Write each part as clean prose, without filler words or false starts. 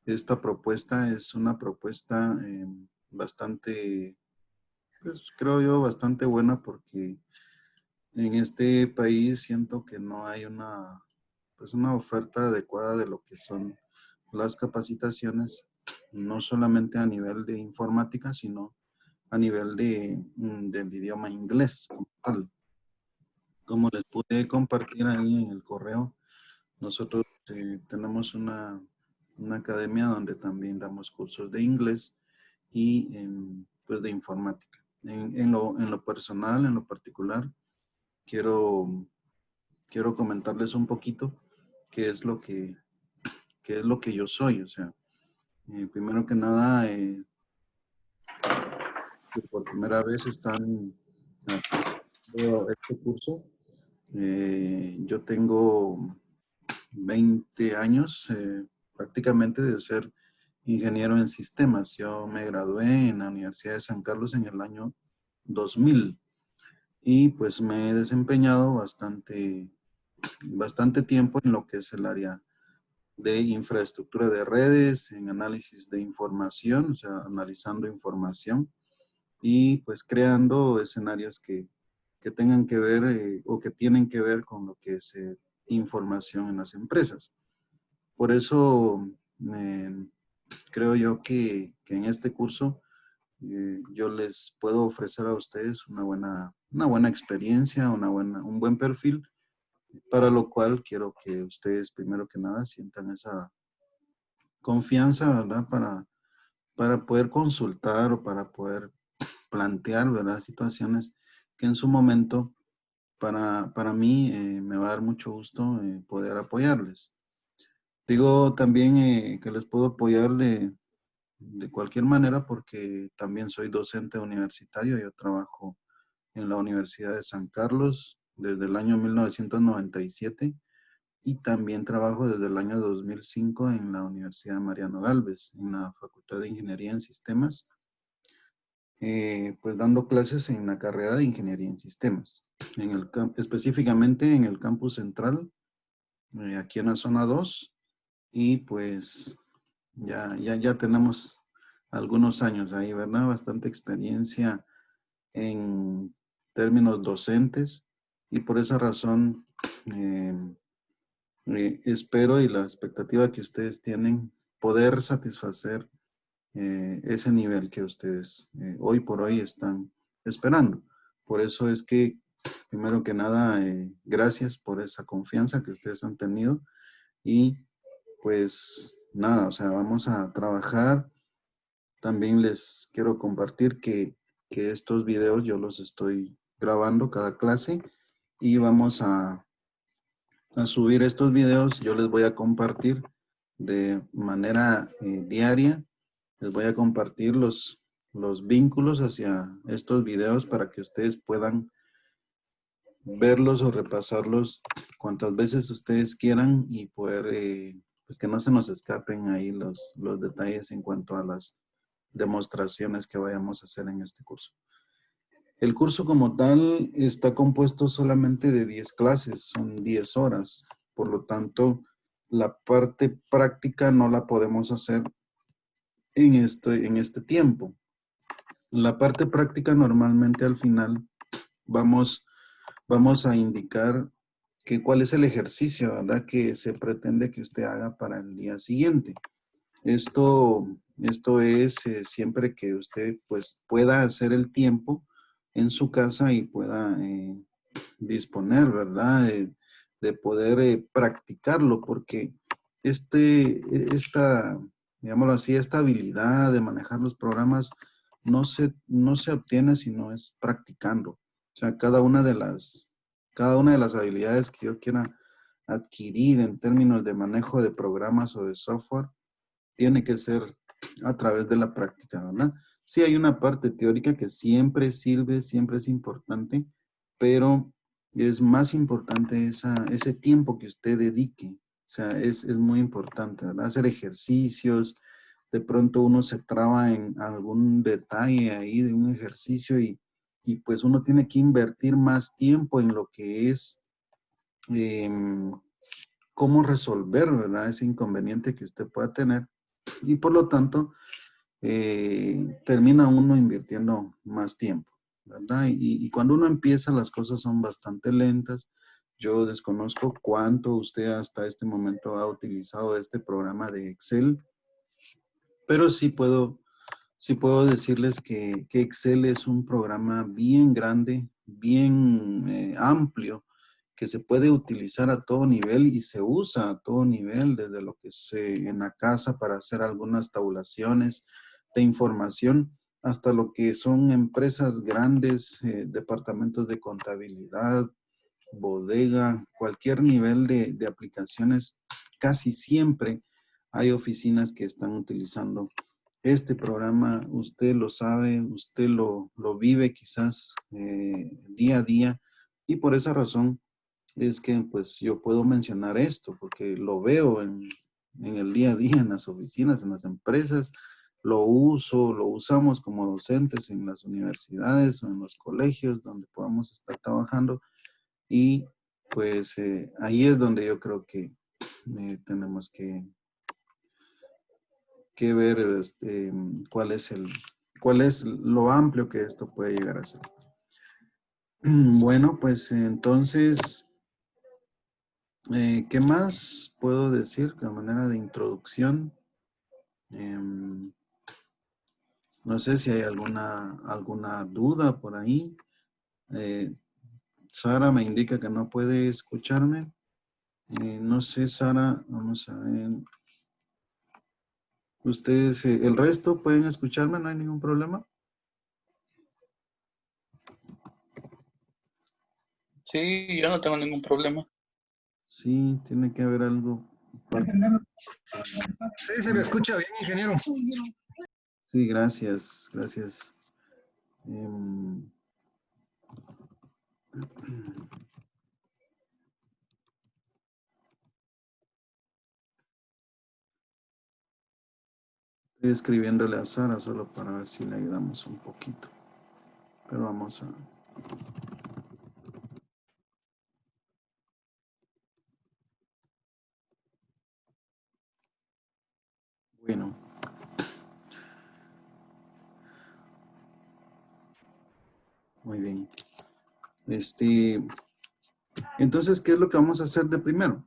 esta propuesta es una propuesta bastante, pues creo yo, bastante buena porque en este país siento que no hay pues una oferta adecuada de lo que son las capacitaciones, no solamente a nivel de informática, sino a nivel del idioma inglés como tal. Como les pude compartir ahí en el correo, nosotros tenemos una academia donde también damos cursos de inglés y pues de informática. En lo personal, en lo particular, quiero, quiero comentarles un poquito qué es lo qué es lo que yo soy. O sea, primero que nada, que por primera vez están haciendo este curso. Yo tengo 20 años prácticamente de ser ingeniero en sistemas. Yo me gradué en la Universidad de San Carlos en el año 2000 y pues me he desempeñado bastante tiempo en lo que es el área de infraestructura de redes, en análisis de información, o sea, analizando información y pues creando escenarios que tengan que ver o que tienen que ver con lo que es información en las empresas. Por eso creo yo que en este curso yo les puedo ofrecer a ustedes una buena experiencia, un buen perfil, para lo cual quiero que ustedes primero que nada sientan esa confianza, ¿verdad? Para poder consultar o para poder plantear, ¿verdad? Situaciones que en su momento para mí me va a dar mucho gusto poder apoyarles. Digo también que les puedo apoyar de cualquier manera porque también soy docente universitario. Yo trabajo en la Universidad de San Carlos desde el año 1997 y también trabajo desde el año 2005 en la Universidad Mariano Galvez, en la Facultad de Ingeniería en Sistemas, pues dando clases en la carrera de Ingeniería en Sistemas, específicamente en el campus central, aquí en la zona 2 y pues ya tenemos algunos años ahí, ¿verdad? Bastante experiencia en términos docentes y por esa razón espero y la expectativa que ustedes tienen poder satisfacer ese nivel que ustedes hoy por hoy están esperando. Por eso es que, primero que nada, gracias por esa confianza que ustedes han tenido y pues nada, o sea, vamos a trabajar. También les quiero compartir que estos videos yo los estoy grabando cada clase y vamos a subir estos videos. Yo les voy a compartir de manera diaria. Les voy a compartir los vínculos hacia estos videos para que ustedes puedan verlos o repasarlos cuantas veces ustedes quieran y poder, pues que no se nos escapen ahí los detalles en cuanto a las demostraciones que vayamos a hacer en este curso. El curso como tal está compuesto solamente de 10 clases, son 10 horas. Por lo tanto, la parte práctica no la podemos hacer en este tiempo. La parte práctica normalmente al final vamos, vamos a indicar cuál es el ejercicio, ¿verdad? Que se pretende que usted haga para el día siguiente. Esto es siempre que usted pues pueda hacer el tiempo en su casa y pueda disponer, ¿verdad? De poder practicarlo, porque esta, digámoslo así, esta habilidad de manejar los programas no se obtiene si no es practicando. O sea, cada una de las habilidades que yo quiera adquirir en términos de manejo de programas o de software, tiene que ser a través de la práctica, ¿verdad? Sí hay una parte teórica que siempre sirve, siempre es importante, pero es más importante ese tiempo que usted dedique. O sea, es muy importante, ¿verdad? Hacer ejercicios, de pronto uno se traba en algún detalle ahí de un ejercicio y pues uno tiene que invertir más tiempo en lo que es cómo resolver, ¿verdad? Ese inconveniente que usted pueda tener y por lo tanto termina uno invirtiendo más tiempo, ¿verdad? Y cuando uno empieza las cosas son bastante lentas. Yo desconozco cuánto usted hasta este momento ha utilizado este programa de Excel, pero sí puedo decirles que Excel es un programa bien grande, bien amplio, que se puede utilizar a todo nivel y se usa a todo nivel, desde lo que se en la casa para hacer algunas tabulaciones de información, hasta lo que son empresas grandes, departamentos de contabilidad, bodega, cualquier nivel de aplicaciones. Casi siempre hay oficinas que están utilizando este programa. Usted lo sabe, usted lo vive quizás día a día, y por esa razón es que pues yo puedo mencionar esto, porque lo veo en el día a día, en las oficinas, en las empresas. Lo usamos como docentes en las universidades o en los colegios donde podamos estar trabajando, y pues ahí es donde yo creo que tenemos que ver cuál es lo amplio que esto puede llegar a ser. Bueno, pues entonces, ¿qué más puedo decir de manera de introducción? Em, no sé si hay alguna duda por ahí. Eh, Sara me indica que no puede escucharme. No sé, Sara, vamos a ver. Ustedes, el resto pueden escucharme, no hay ningún problema. Sí, yo no tengo ningún problema. Sí, tiene que haber algo. Sí, se le escucha bien, ingeniero. Sí, gracias, gracias. Em, Estoy escribiéndole a Sara solo para ver si le ayudamos un poquito. Pero vamos a... Bueno. Muy bien. Entonces, ¿qué es lo que vamos a hacer de primero?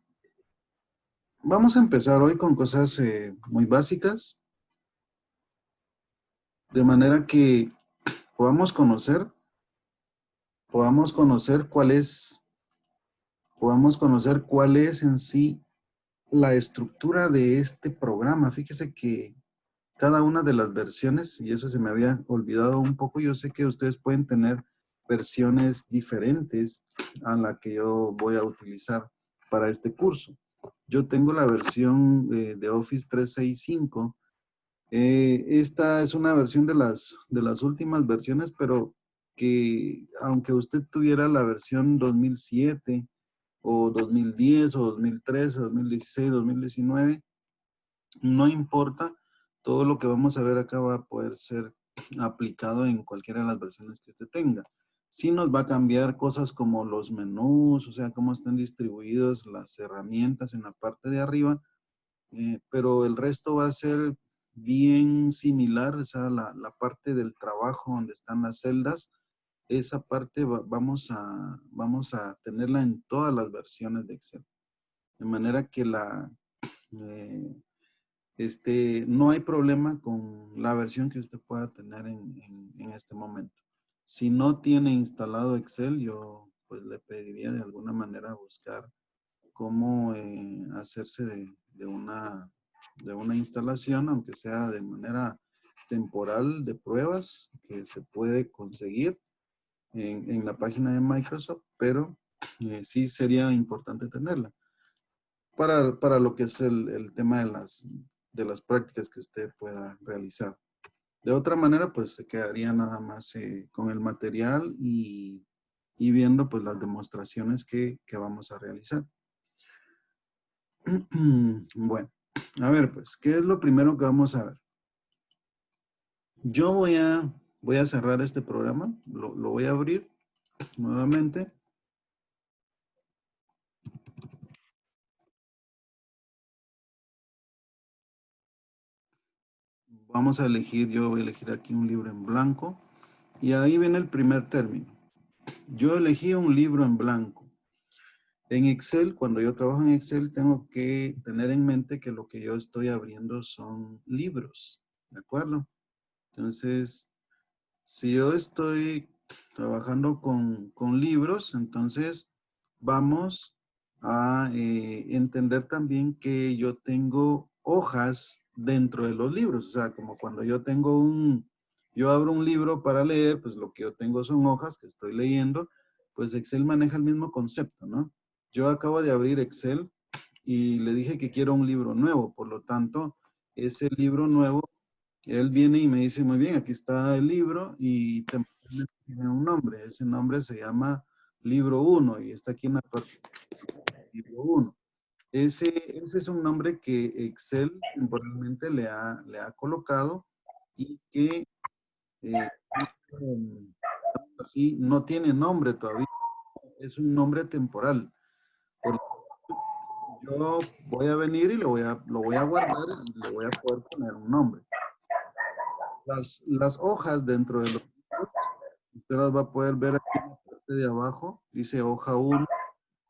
Vamos a empezar hoy con cosas muy básicas, de manera que podamos conocer, podamos conocer cuál es, podamos conocer cuál es en sí la estructura de este programa. Fíjese que cada una de las versiones, y eso se me había olvidado un poco, yo sé que ustedes pueden tener versiones diferentes a la que yo voy a utilizar para este curso. Yo tengo la versión de Office 365. Esta es una versión de las últimas versiones, pero que aunque usted tuviera la versión 2007 o 2010 o 2013, 2016, 2019, no importa, todo lo que vamos a ver acá va a poder ser aplicado en cualquiera de las versiones que usted tenga. Sí nos va a cambiar cosas como los menús, o sea, cómo están distribuidas las herramientas en la parte de arriba, pero el resto va a ser bien similar, o sea, la parte del trabajo donde están las celdas, esa parte vamos a tenerla en todas las versiones de Excel. De manera que eh, no hay problema con la versión que usted pueda tener en este momento. Si no tiene instalado Excel, yo pues le pediría de alguna manera buscar cómo hacerse de una instalación, aunque sea de manera temporal de pruebas, que se puede conseguir en la página de Microsoft, pero sí sería importante tenerla para lo que es el tema de las prácticas que usted pueda realizar. De otra manera, pues se quedaría nada más con el material y viendo pues las demostraciones que vamos a realizar. Bueno, a ver pues, ¿qué es lo primero que vamos a ver? Yo voy a cerrar este programa, lo voy a abrir nuevamente. vamos a elegir, yo voy a elegir aquí un libro en blanco. Y ahí viene el primer término. Yo elegí un libro en blanco. En Excel, cuando yo trabajo en Excel, tengo que tener en mente que lo que yo estoy abriendo son libros, ¿de acuerdo? Entonces, si yo estoy trabajando con libros, entonces vamos a entender también que yo tengo hojas dentro de los libros. O sea, como cuando yo abro un libro para leer, pues lo que yo tengo son hojas que estoy leyendo, pues Excel maneja el mismo concepto, ¿no? Yo acabo de abrir Excel y le dije que quiero un libro nuevo, por lo tanto, ese libro nuevo él viene y me dice, muy bien, aquí está el libro y tiene un nombre. Ese nombre se llama Libro 1 y está aquí en la parte de Libro 1. Ese es un nombre que Excel temporalmente le ha colocado y que así no tiene nombre todavía. Es un nombre temporal. Por lo tanto, yo voy a venir y lo voy a guardar y le voy a poder poner un nombre. Las hojas dentro de los libros, usted las va a poder ver aquí en la parte de abajo, dice hoja 1,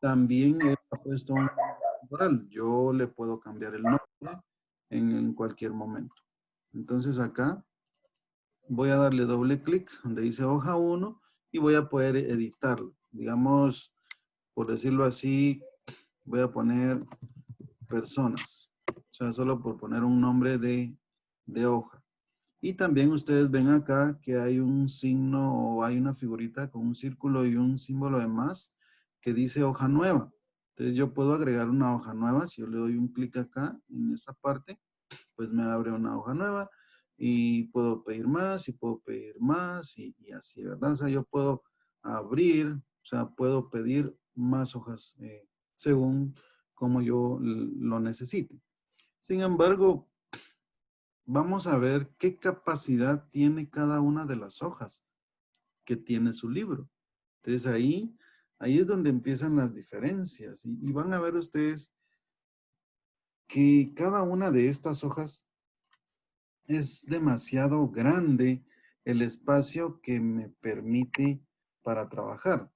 también he puesto un nombre temporal. Yo le puedo cambiar el nombre en cualquier momento. Entonces acá voy a darle doble clic donde dice hoja 1 y voy a poder editarlo. Digamos, por decirlo así, voy a poner personas. O sea, solo por poner un nombre de hoja. Y también ustedes ven acá que hay un signo o hay una figurita con un círculo y un símbolo de más que dice hoja nueva. Entonces yo puedo agregar una hoja nueva. Si yo le doy un clic acá en esta parte, pues me abre una hoja nueva y puedo pedir más y puedo pedir más y así, ¿verdad? O sea, yo puedo abrir, o sea, puedo pedir más hojas según como yo lo necesite. Sin embargo, vamos a ver qué capacidad tiene cada una de las hojas que tiene su libro. Entonces ahí es donde empiezan las diferencias y van a ver ustedes que cada una de estas hojas es demasiado grande el espacio que me permite para trabajar.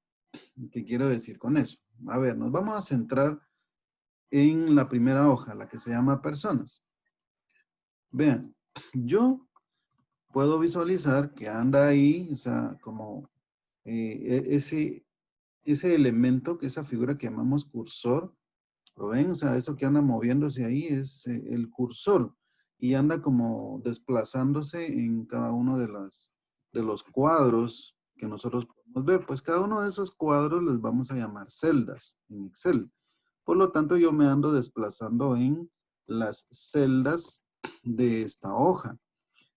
¿Qué quiero decir con eso? A ver, nos vamos a centrar en la primera hoja, la que se llama personas. Vean, yo puedo visualizar que anda ahí, o sea, como ese elemento, que esa figura que llamamos cursor, ¿lo ven? O sea, eso que anda moviéndose ahí es el cursor y anda como desplazándose en cada uno de los cuadros que nosotros podemos ver. Pues cada uno de esos cuadros les vamos a llamar celdas en Excel. Por lo tanto, yo me ando desplazando en las celdas de esta hoja.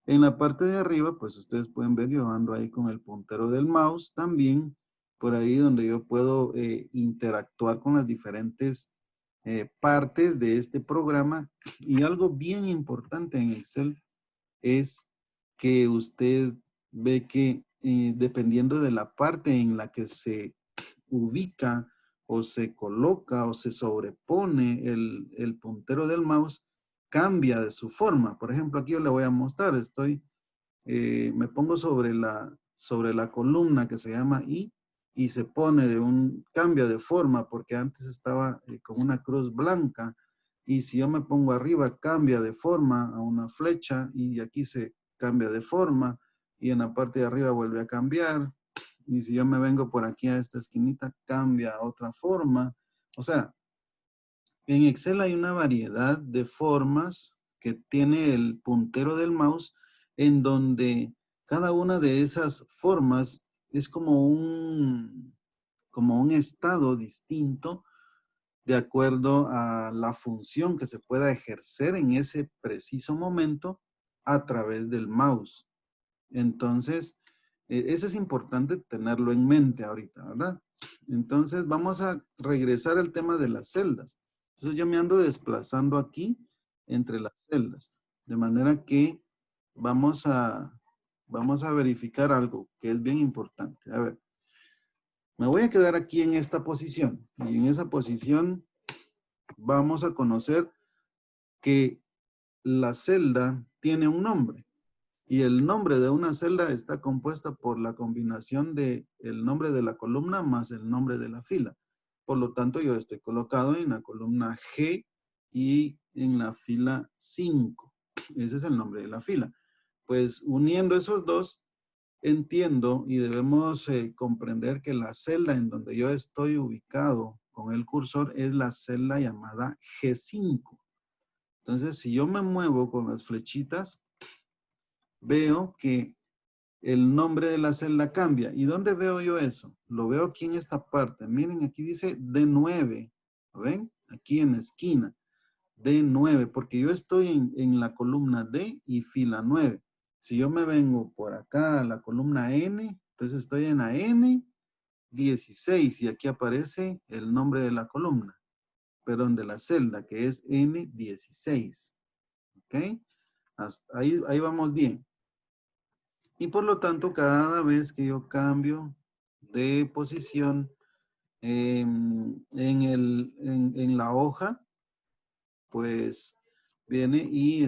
En la parte de arriba, pues ustedes pueden ver, yo ando ahí con el puntero del mouse también, por ahí donde yo puedo interactuar con las diferentes partes de este programa. Y algo bien importante en Excel es que usted ve que dependiendo de la parte en la que se ubica o se coloca o se sobrepone el puntero del mouse, cambia de su forma. Por ejemplo, aquí yo le voy a mostrar, me pongo sobre la columna que se llama I y se pone cambia de forma porque antes estaba con una cruz blanca y si yo me pongo arriba cambia de forma a una flecha y aquí se cambia de forma y en la parte de arriba vuelve a cambiar y si yo me vengo por aquí a esta esquinita cambia a otra forma. O sea, en Excel hay una variedad de formas que tiene el puntero del mouse en donde cada una de esas formas es como un estado distinto de acuerdo a la función que se pueda ejercer en ese preciso momento a través del mouse. Entonces, eso es importante tenerlo en mente ahorita, ¿verdad? Entonces, vamos a regresar al tema de las celdas. Entonces, yo me ando desplazando aquí entre las celdas. De manera que vamos a verificar algo que es bien importante. A ver, me voy a quedar aquí en esta posición. Y en esa posición vamos a conocer que la celda tiene un nombre. Y el nombre de una celda está compuesta por la combinación de el nombre de la columna más el nombre de la fila. Por lo tanto, yo estoy colocado en la columna G y en la fila 5. Ese es el nombre de la fila. Pues uniendo esos dos, entiendo y debemos comprender que la celda en donde yo estoy ubicado con el cursor es la celda llamada G5. Entonces, si yo me muevo con las flechitas, veo que el nombre de la celda cambia. ¿Y dónde veo yo eso? Lo veo aquí en esta parte. Miren, aquí dice D9. ¿Lo ven? Aquí en la esquina. D9, porque yo estoy en la columna D y fila 9. Si yo me vengo por acá a la columna N, entonces estoy en la N16 y aquí aparece el nombre de la columna, perdón, de la celda, que es N16. ¿Ok? Hasta ahí vamos bien. Y por lo tanto, cada vez que yo cambio de posición en la hoja, pues viene y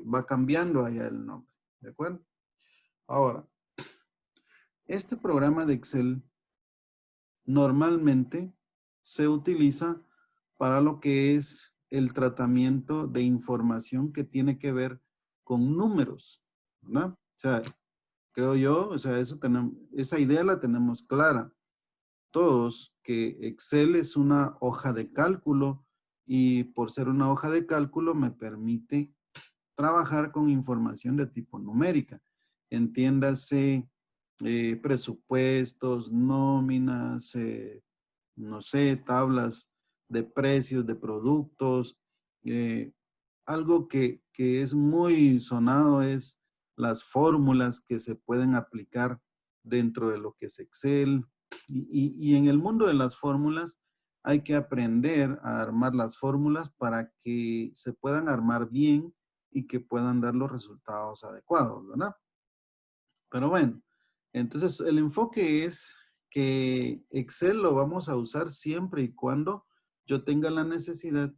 va cambiando allá el nombre. ¿De acuerdo? Ahora, este programa de Excel normalmente se utiliza para lo que es el tratamiento de información que tiene que ver con números, ¿verdad? O sea, creo yo, o sea, esa idea la tenemos clara todos que Excel es una hoja de cálculo y por ser una hoja de cálculo me permite trabajar con información de tipo numérica. Entiéndase presupuestos, nóminas, no sé, tablas de precios de productos. Algo que es muy sonado es las fórmulas que se pueden aplicar dentro de lo que es Excel. Y en el mundo de las fórmulas hay que aprender a armar las fórmulas para que se puedan armar bien y que puedan dar los resultados adecuados, ¿verdad? Pero bueno, entonces el enfoque es que Excel lo vamos a usar siempre y cuando yo tenga la necesidad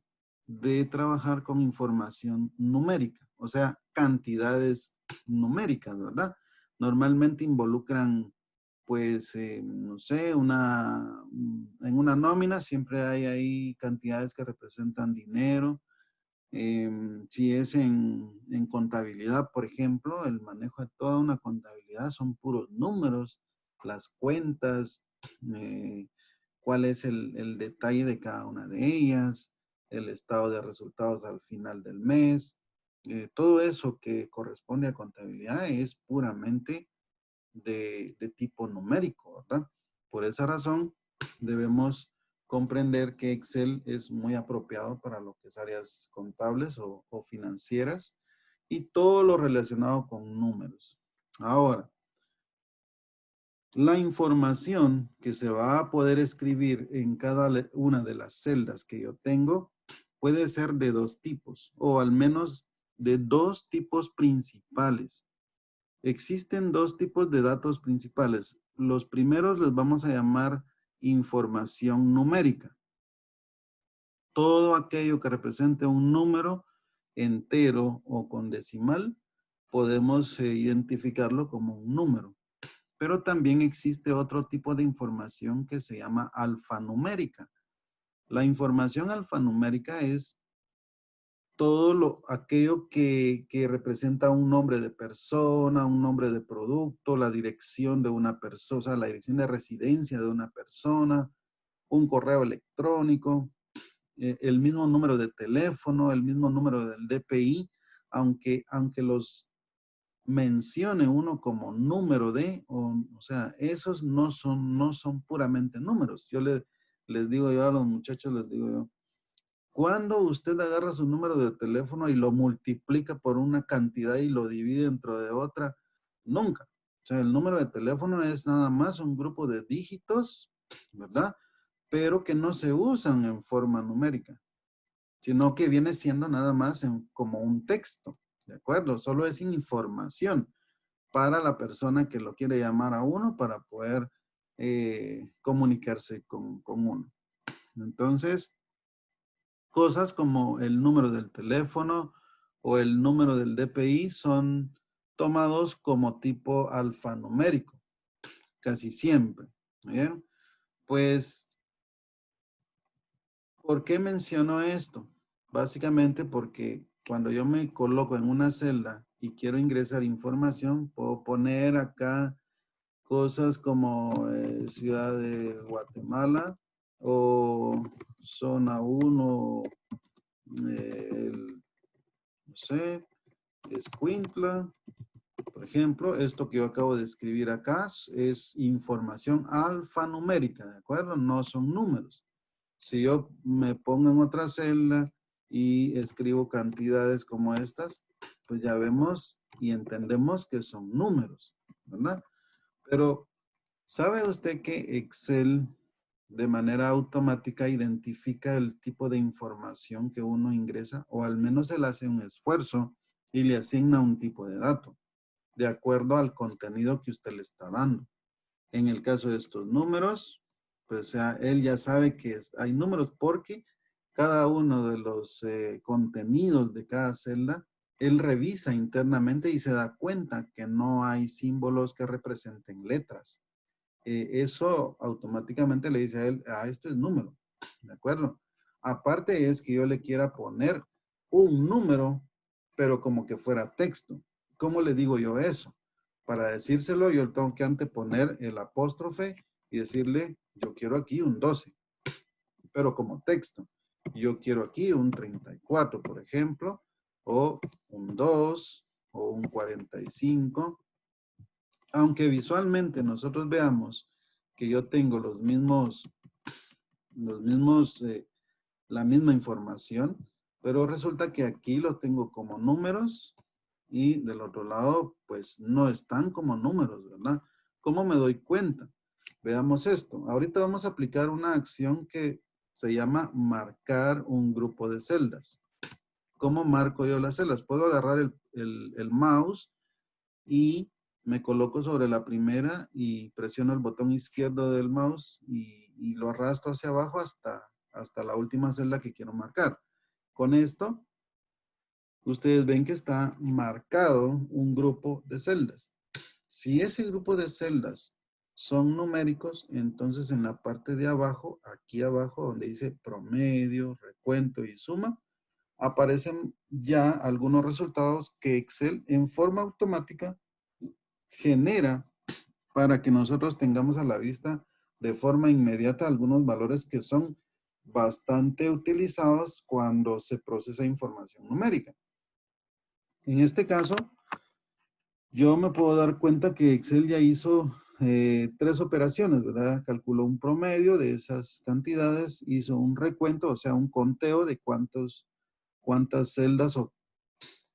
de trabajar con información numérica, o sea, cantidades numéricas, ¿verdad? Normalmente involucran, pues, no sé, en una nómina siempre hay ahí cantidades que representan dinero. Si es en contabilidad, por ejemplo, el manejo de toda una contabilidad son puros números, las cuentas, eh, cuál es el detalle de cada una de ellas, el estado de resultados al final del mes. Todo eso que corresponde a contabilidad es puramente de tipo numérico, ¿verdad? Por esa razón debemos comprender que Excel es muy apropiado para lo que es áreas contables o financieras y todo lo relacionado con números. Ahora, la información que se va a poder escribir en cada una de las celdas que yo tengo puede ser de dos tipos, o al menos de dos tipos principales. Existen dos tipos de datos principales. Los primeros los vamos a llamar información numérica. Todo aquello que represente un número entero o con decimal, podemos identificarlo como un número. Pero también existe otro tipo de información que se llama alfanumérica. La información alfanumérica es todo aquello que representa un nombre de persona, un nombre de producto, la dirección de una persona, o sea, la dirección de residencia de una persona, un correo electrónico, el mismo número de teléfono, el mismo número del DPI, aunque los mencione uno como número de, o sea, esos no son puramente números. Les digo yo a los muchachos, les digo yo, cuando usted agarra su número de teléfono y lo multiplica por una cantidad y lo divide dentro de otra, nunca. O sea, el número de teléfono es nada más un grupo de dígitos, ¿verdad? Pero que no se usan en forma numérica, sino que viene siendo nada más como un texto, ¿de acuerdo? Solo es información para la persona que lo quiere llamar a uno para poder comunicarse con uno. Entonces, cosas como el número del teléfono o el número del DPI son tomados como tipo alfanumérico, casi siempre. ¿Bien? Pues, ¿por qué menciono esto? Básicamente porque cuando yo me coloco en una celda y quiero ingresar información, puedo poner acá cosas como Ciudad de Guatemala o Zona 1, no sé, Escuintla. Por ejemplo, esto que yo acabo de escribir acá es información alfanumérica, ¿de acuerdo? No son números. Si yo me pongo en otra celda y escribo cantidades como estas, pues ya vemos y entendemos que son números, ¿verdad? Pero, ¿sabe usted que Excel de manera automática identifica el tipo de información que uno ingresa? O al menos él hace un esfuerzo y le asigna un tipo de dato, de acuerdo al contenido que usted le está dando. En el caso de estos números, pues él ya sabe que hay números porque cada uno de los contenidos de cada celda, él revisa internamente y se da cuenta que no hay símbolos que representen letras. Eso automáticamente le dice a él, esto es número, ¿de acuerdo? Aparte es que yo le quiera poner un número, pero como que fuera texto. ¿Cómo le digo yo eso? Para decírselo, yo tengo que anteponer el apóstrofe y decirle, yo quiero aquí un 12, pero como texto. Yo quiero aquí un 34, por ejemplo, o un 2, o un 45. Aunque visualmente nosotros veamos que yo tengo la misma información, pero resulta que aquí lo tengo como números y del otro lado, pues no están como números, ¿verdad? ¿Cómo me doy cuenta? Veamos esto. Ahorita vamos a aplicar una acción que se llama marcar un grupo de celdas. ¿Cómo marco yo las celdas? Puedo agarrar el mouse y me coloco sobre la primera y presiono el botón izquierdo del mouse y lo arrastro hacia abajo hasta la última celda que quiero marcar. Con esto, ustedes ven que está marcado un grupo de celdas. Si ese grupo de celdas son numéricos, entonces en la parte de abajo, aquí abajo donde dice promedio, recuento y suma, aparecen ya algunos resultados que Excel en forma automática genera para que nosotros tengamos a la vista de forma inmediata algunos valores que son bastante utilizados cuando se procesa información numérica. En este caso, yo me puedo dar cuenta que Excel ya hizo 3 operaciones, ¿verdad? Calculó un promedio de esas cantidades, hizo un recuento, o sea, un conteo de cuántas celdas o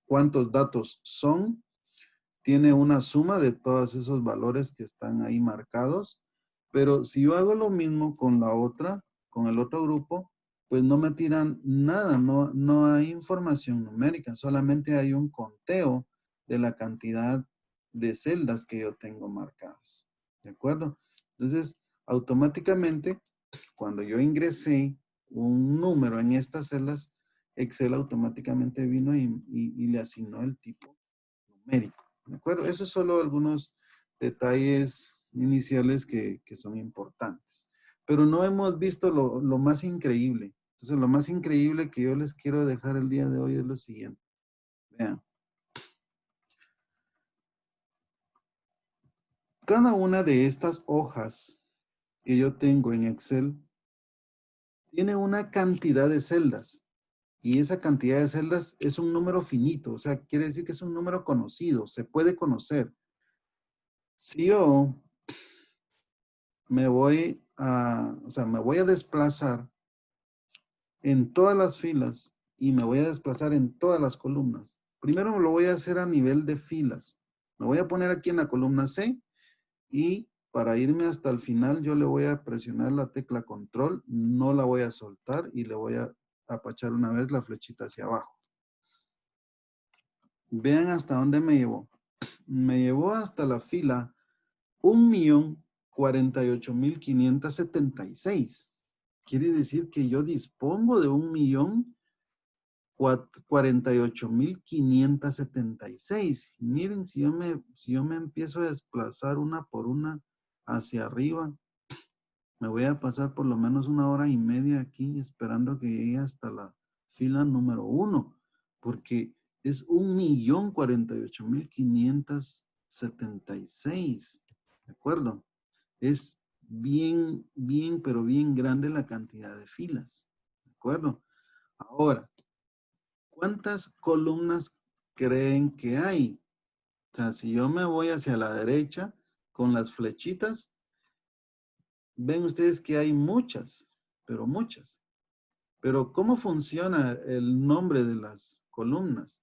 cuántos datos son. Tiene una suma de todos esos valores que están ahí marcados, pero si yo hago lo mismo con la otra, con el otro grupo, pues no me tiran nada, no hay información numérica, solamente hay un conteo de la cantidad de celdas que yo tengo marcadas. ¿De acuerdo? Entonces, automáticamente, cuando yo ingresé un número en estas celdas, Excel automáticamente vino y le asignó el tipo numérico. ¿De acuerdo? Esos son solo algunos detalles iniciales que son importantes. Pero no hemos visto lo más increíble. Entonces, lo más increíble que yo les quiero dejar el día de hoy es lo siguiente. Vean. Cada una de estas hojas que yo tengo en Excel tiene una cantidad de celdas. Y esa cantidad de celdas es un número finito. O sea, quiere decir que es un número conocido. Se puede conocer. Si yo me voy a desplazar en todas las filas y me voy a desplazar en todas las columnas. Primero lo voy a hacer a nivel de filas. Me voy a poner aquí en la columna C y para irme hasta el final yo le voy a presionar la tecla control, no la voy a soltar y le voy a apachar una vez la flechita hacia abajo. Vean hasta dónde me llevó. Me llevó hasta la fila 1.048.576. Quiere decir que yo dispongo de 1.000.000 48.576. Miren, si yo me empiezo a desplazar una por una hacia arriba, me voy a pasar por lo menos 1 hora y media aquí esperando que llegue hasta la fila número 1, porque es 1.048.576. ¿De acuerdo? Es bien, bien, pero bien grande la cantidad de filas. ¿De acuerdo? Ahora, ¿cuántas columnas creen que hay? O sea, si yo me voy hacia la derecha con las flechitas, ven ustedes que hay muchas, pero muchas. Pero ¿cómo funciona el nombre de las columnas?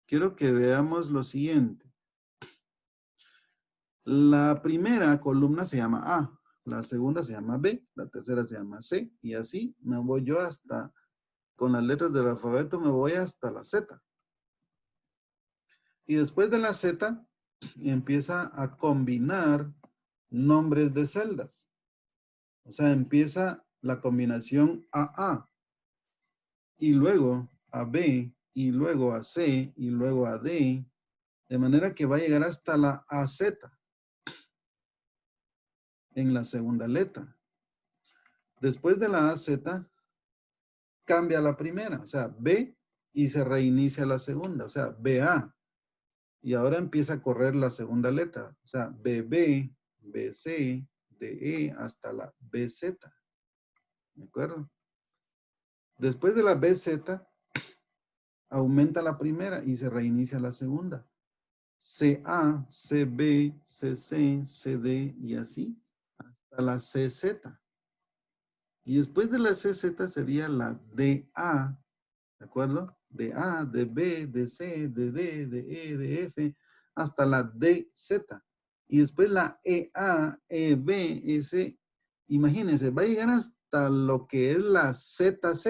Quiero que veamos lo siguiente. La primera columna se llama A, la segunda se llama B, la tercera se llama C, y así me voy yo hasta, con las letras del alfabeto, me voy hasta la Z. Y después de la Z, empieza a combinar nombres de celdas. O sea, empieza la combinación AA, y luego a B, y luego a C, y luego a D, de manera que va a llegar hasta la AZ en la segunda letra. Después de la AZ, cambia la primera, o sea, B, y se reinicia la segunda, o sea, BA. Y ahora empieza a correr la segunda letra, o sea, BB, BC, DE, hasta la BZ. ¿De acuerdo? Después de la BZ, aumenta la primera y se reinicia la segunda. CA, CB, CC, CD y así hasta la CZ. Y después de la CZ sería la DA, ¿de acuerdo? DA, DB, DC, DD, DE, DF, hasta la DZ. Y después la EA, EB, S, imagínense, va a llegar hasta lo que es la ZZ.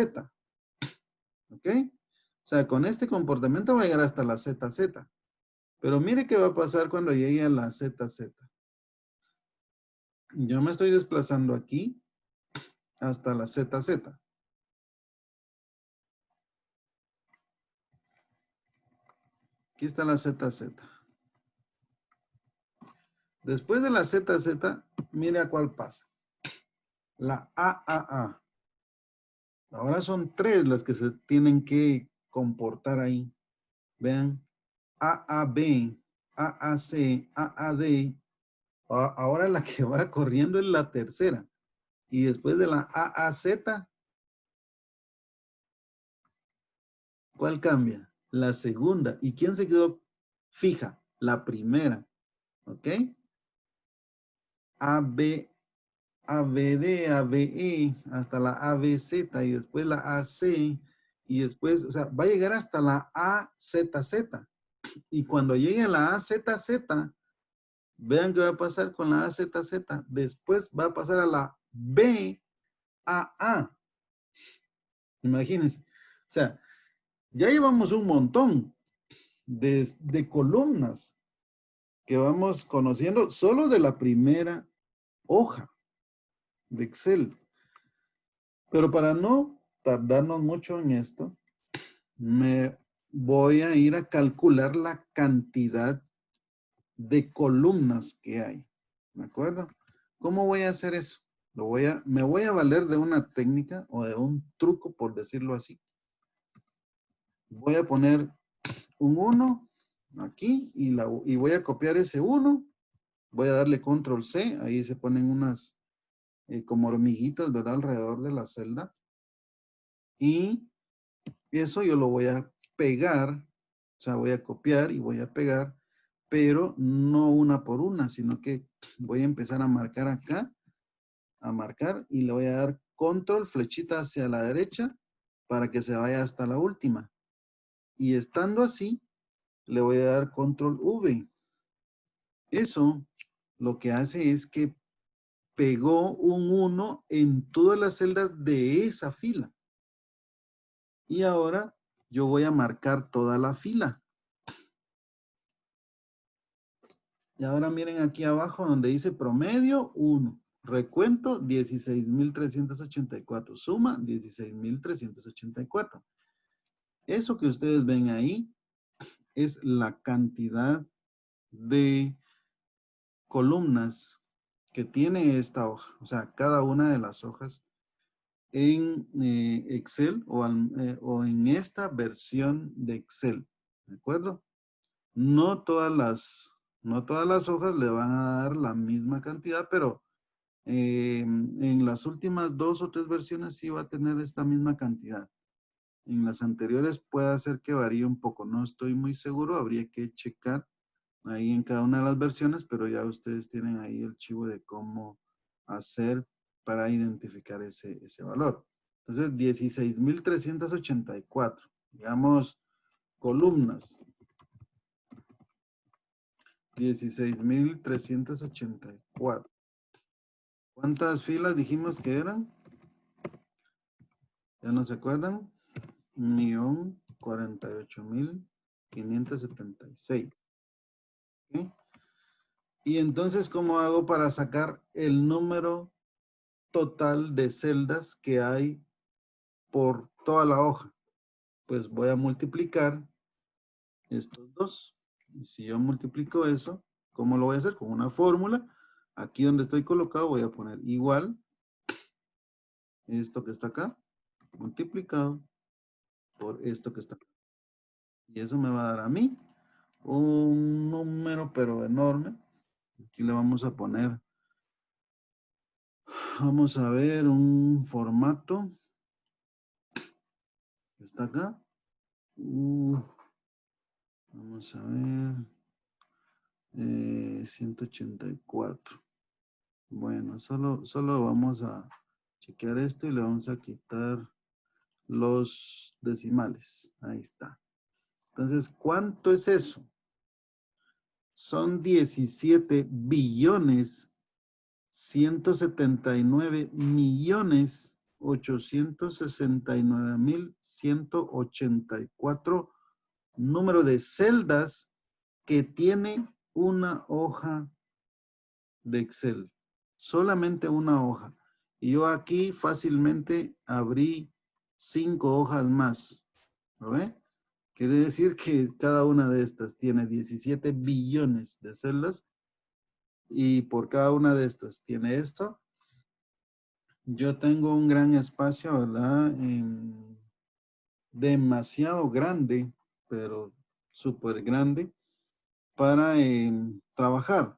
¿Ok? O sea, con este comportamiento va a llegar hasta la ZZ. Pero mire qué va a pasar cuando llegue a la ZZ. Yo me estoy desplazando aquí hasta la ZZ. Aquí está la ZZ. Después de la ZZ, mire a cuál pasa. La AAA. Ahora son 3 las que se tienen que comportar ahí. Vean. AAB, AAC, AAD. Ahora la que va corriendo es la tercera. Y después de la AAZ, ¿cuál cambia? La segunda. ¿Y quién se quedó fija? La primera. ¿Ok? AB, ABD, ABE, hasta la ABZ y después la AC y después, o sea, va a llegar hasta la AZZ. Y cuando llegue a la AZZ, vean qué va a pasar con la AZZ. Después va a pasar a la BAA. Imagínense. O sea, ya llevamos un montón de columnas que vamos conociendo solo de la primera hoja de Excel. Pero para no tardarnos mucho en esto, me voy a ir a calcular la cantidad de columnas que hay. ¿De acuerdo? ¿Cómo voy a hacer eso? Me voy a valer de una técnica o de un truco, por decirlo así. Voy a poner un 1 aquí y voy a copiar ese 1. Voy a darle control C. Ahí se ponen unas como hormiguitas, ¿verdad? Alrededor de la celda. Y eso yo lo voy a pegar. O sea, voy a copiar y voy a pegar. Pero no una por una, sino que voy a empezar a marcar acá. A marcar y le voy a dar control, flechita hacia la derecha para que se vaya hasta la última. Y estando así, le voy a dar control V. Eso lo que hace es que pegó un 1 en todas las celdas de esa fila. Y ahora yo voy a marcar toda la fila. Y ahora miren aquí abajo donde dice promedio 1. Recuento 16.384. Suma 16.384. Eso que ustedes ven ahí es la cantidad de columnas que tiene esta hoja. O sea, cada una de las hojas en Excel o en esta versión de Excel. ¿De acuerdo? No todas las hojas le van a dar la misma cantidad, pero en las últimas 2 o 3 versiones sí va a tener esta misma cantidad. En las anteriores puede ser que varíe un poco. No estoy muy seguro. Habría que checar ahí en cada una de las versiones, pero ya ustedes tienen ahí el chivo de cómo hacer para identificar ese valor. Entonces, 16,384. Digamos, columnas. 16,384. ¿Cuántas filas dijimos que eran? ¿Ya no se acuerdan? 1,048,576. ¿Ok? Y entonces, ¿cómo hago para sacar el número total de celdas que hay por toda la hoja? Pues voy a multiplicar estos dos. Y si yo multiplico eso, ¿cómo lo voy a hacer? Con una fórmula. Aquí donde estoy colocado voy a poner igual esto que está acá, multiplicado por esto que está acá. Y eso me va a dar a mí un número pero enorme. Aquí le vamos a poner, vamos a ver un formato que está acá. Vamos a ver, 184. Bueno, solo vamos a chequear esto y le vamos a quitar los decimales. Ahí está. Entonces, ¿cuánto es eso? Son 17,179,869,184 número de celdas que tiene una hoja de Excel. Solamente una hoja. Y yo aquí fácilmente abrí 5 hojas más. ¿Lo ve? Quiere decir que cada una de estas tiene 17 billones de celdas. Y por cada una de estas tiene esto. Yo tengo un gran espacio, ¿verdad? Demasiado grande, pero súper grande para trabajar.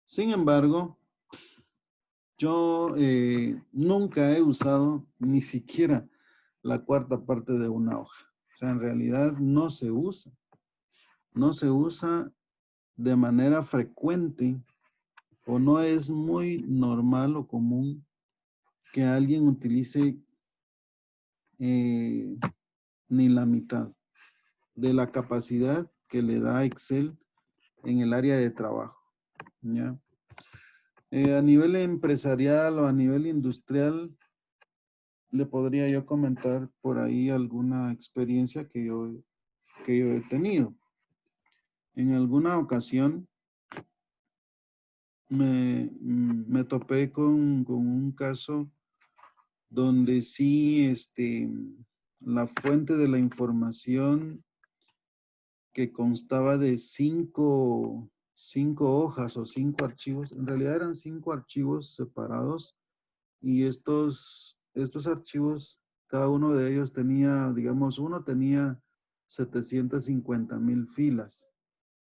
Sin embargo, yo nunca he usado ni siquiera la cuarta parte de una hoja. O sea, en realidad no se usa. No se usa de manera frecuente o no es muy normal o común que alguien utilice ni la mitad de la capacidad que le da Excel en el área de trabajo. ¿Ya? A nivel empresarial o a nivel industrial, le podría yo comentar por ahí alguna experiencia que yo he tenido. En alguna ocasión me topé con un caso donde sí, la fuente de la información que constaba de cinco hojas o 5 archivos, en realidad eran 5 archivos separados y estos archivos, cada uno de ellos tenía, digamos, uno tenía 750,000 filas,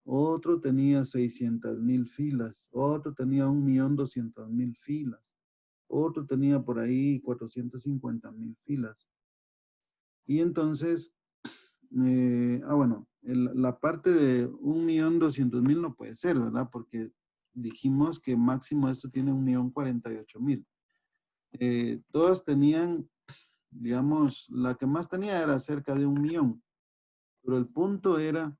otro tenía 600,000 filas, otro tenía 1,200,000 filas, otro tenía por ahí 450,000 filas. Y entonces, bueno, la parte de 1,200,000 no puede ser, ¿verdad? Porque dijimos que máximo esto tiene 1,048,000. Todas tenían, digamos, la que más tenía era cerca de 1,000,000. Pero el punto era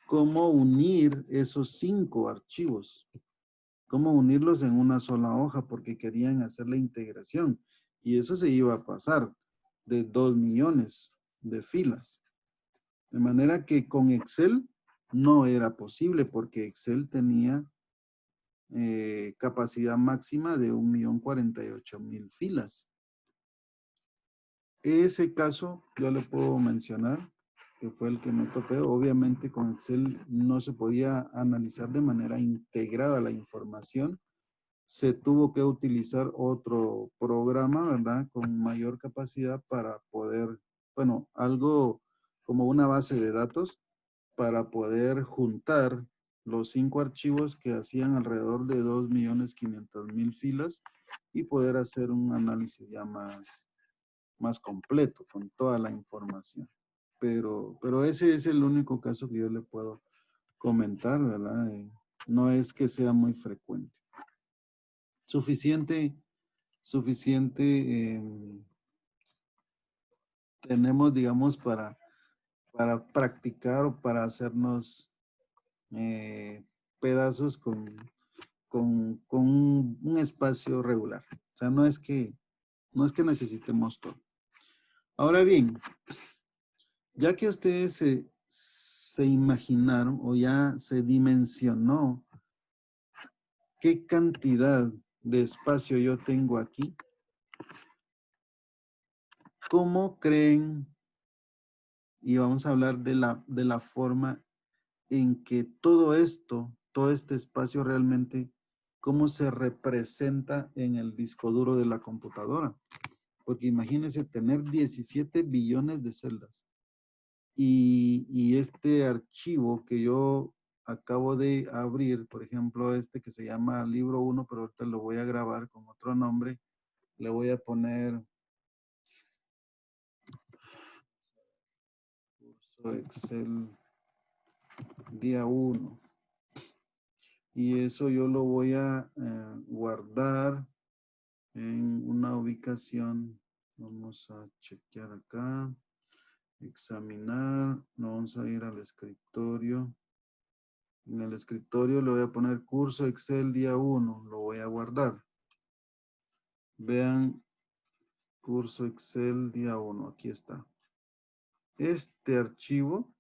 cómo unir esos 5 archivos, cómo unirlos en una sola hoja, porque querían hacer la integración. Y eso se iba a pasar de 2 millones de filas. De manera que con Excel no era posible, porque Excel tenía capacidad máxima de 1,048,000 filas. ese caso yo le puedo mencionar, que fue el que me topé. Obviamente con Excel no se podía analizar de manera integrada la información. Se tuvo que utilizar otro programa, ¿verdad? Con mayor capacidad para poder, bueno, algo como una base de datos para poder juntar los 5 archivos que hacían alrededor de 2.500.000 filas y poder hacer un análisis ya más completo con toda la información. Pero ese es el único caso que yo le puedo comentar, ¿verdad? No es que sea muy frecuente. Suficiente, tenemos, digamos, para practicar o para hacernos pedazos con un espacio regular. O sea, no es que necesitemos todo. Ahora bien, ya que ustedes se imaginaron o ya se dimensionó qué cantidad de espacio yo tengo aquí, ¿cómo creen? Y vamos a hablar de la forma en que todo esto, todo este espacio realmente, cómo se representa en el disco duro de la computadora. Porque imagínense tener 17 billones de celdas. Y este archivo que yo acabo de abrir, por ejemplo, este que se llama libro 1, pero ahorita lo voy a grabar con otro nombre, le voy a poner curso Excel día 1. Y eso yo lo voy a guardar en una ubicación. Vamos a chequear acá, examinar, no vamos a ir al escritorio. En el escritorio le voy a poner curso Excel día 1, lo voy a guardar. Vean, curso Excel día 1, aquí está. Este archivo,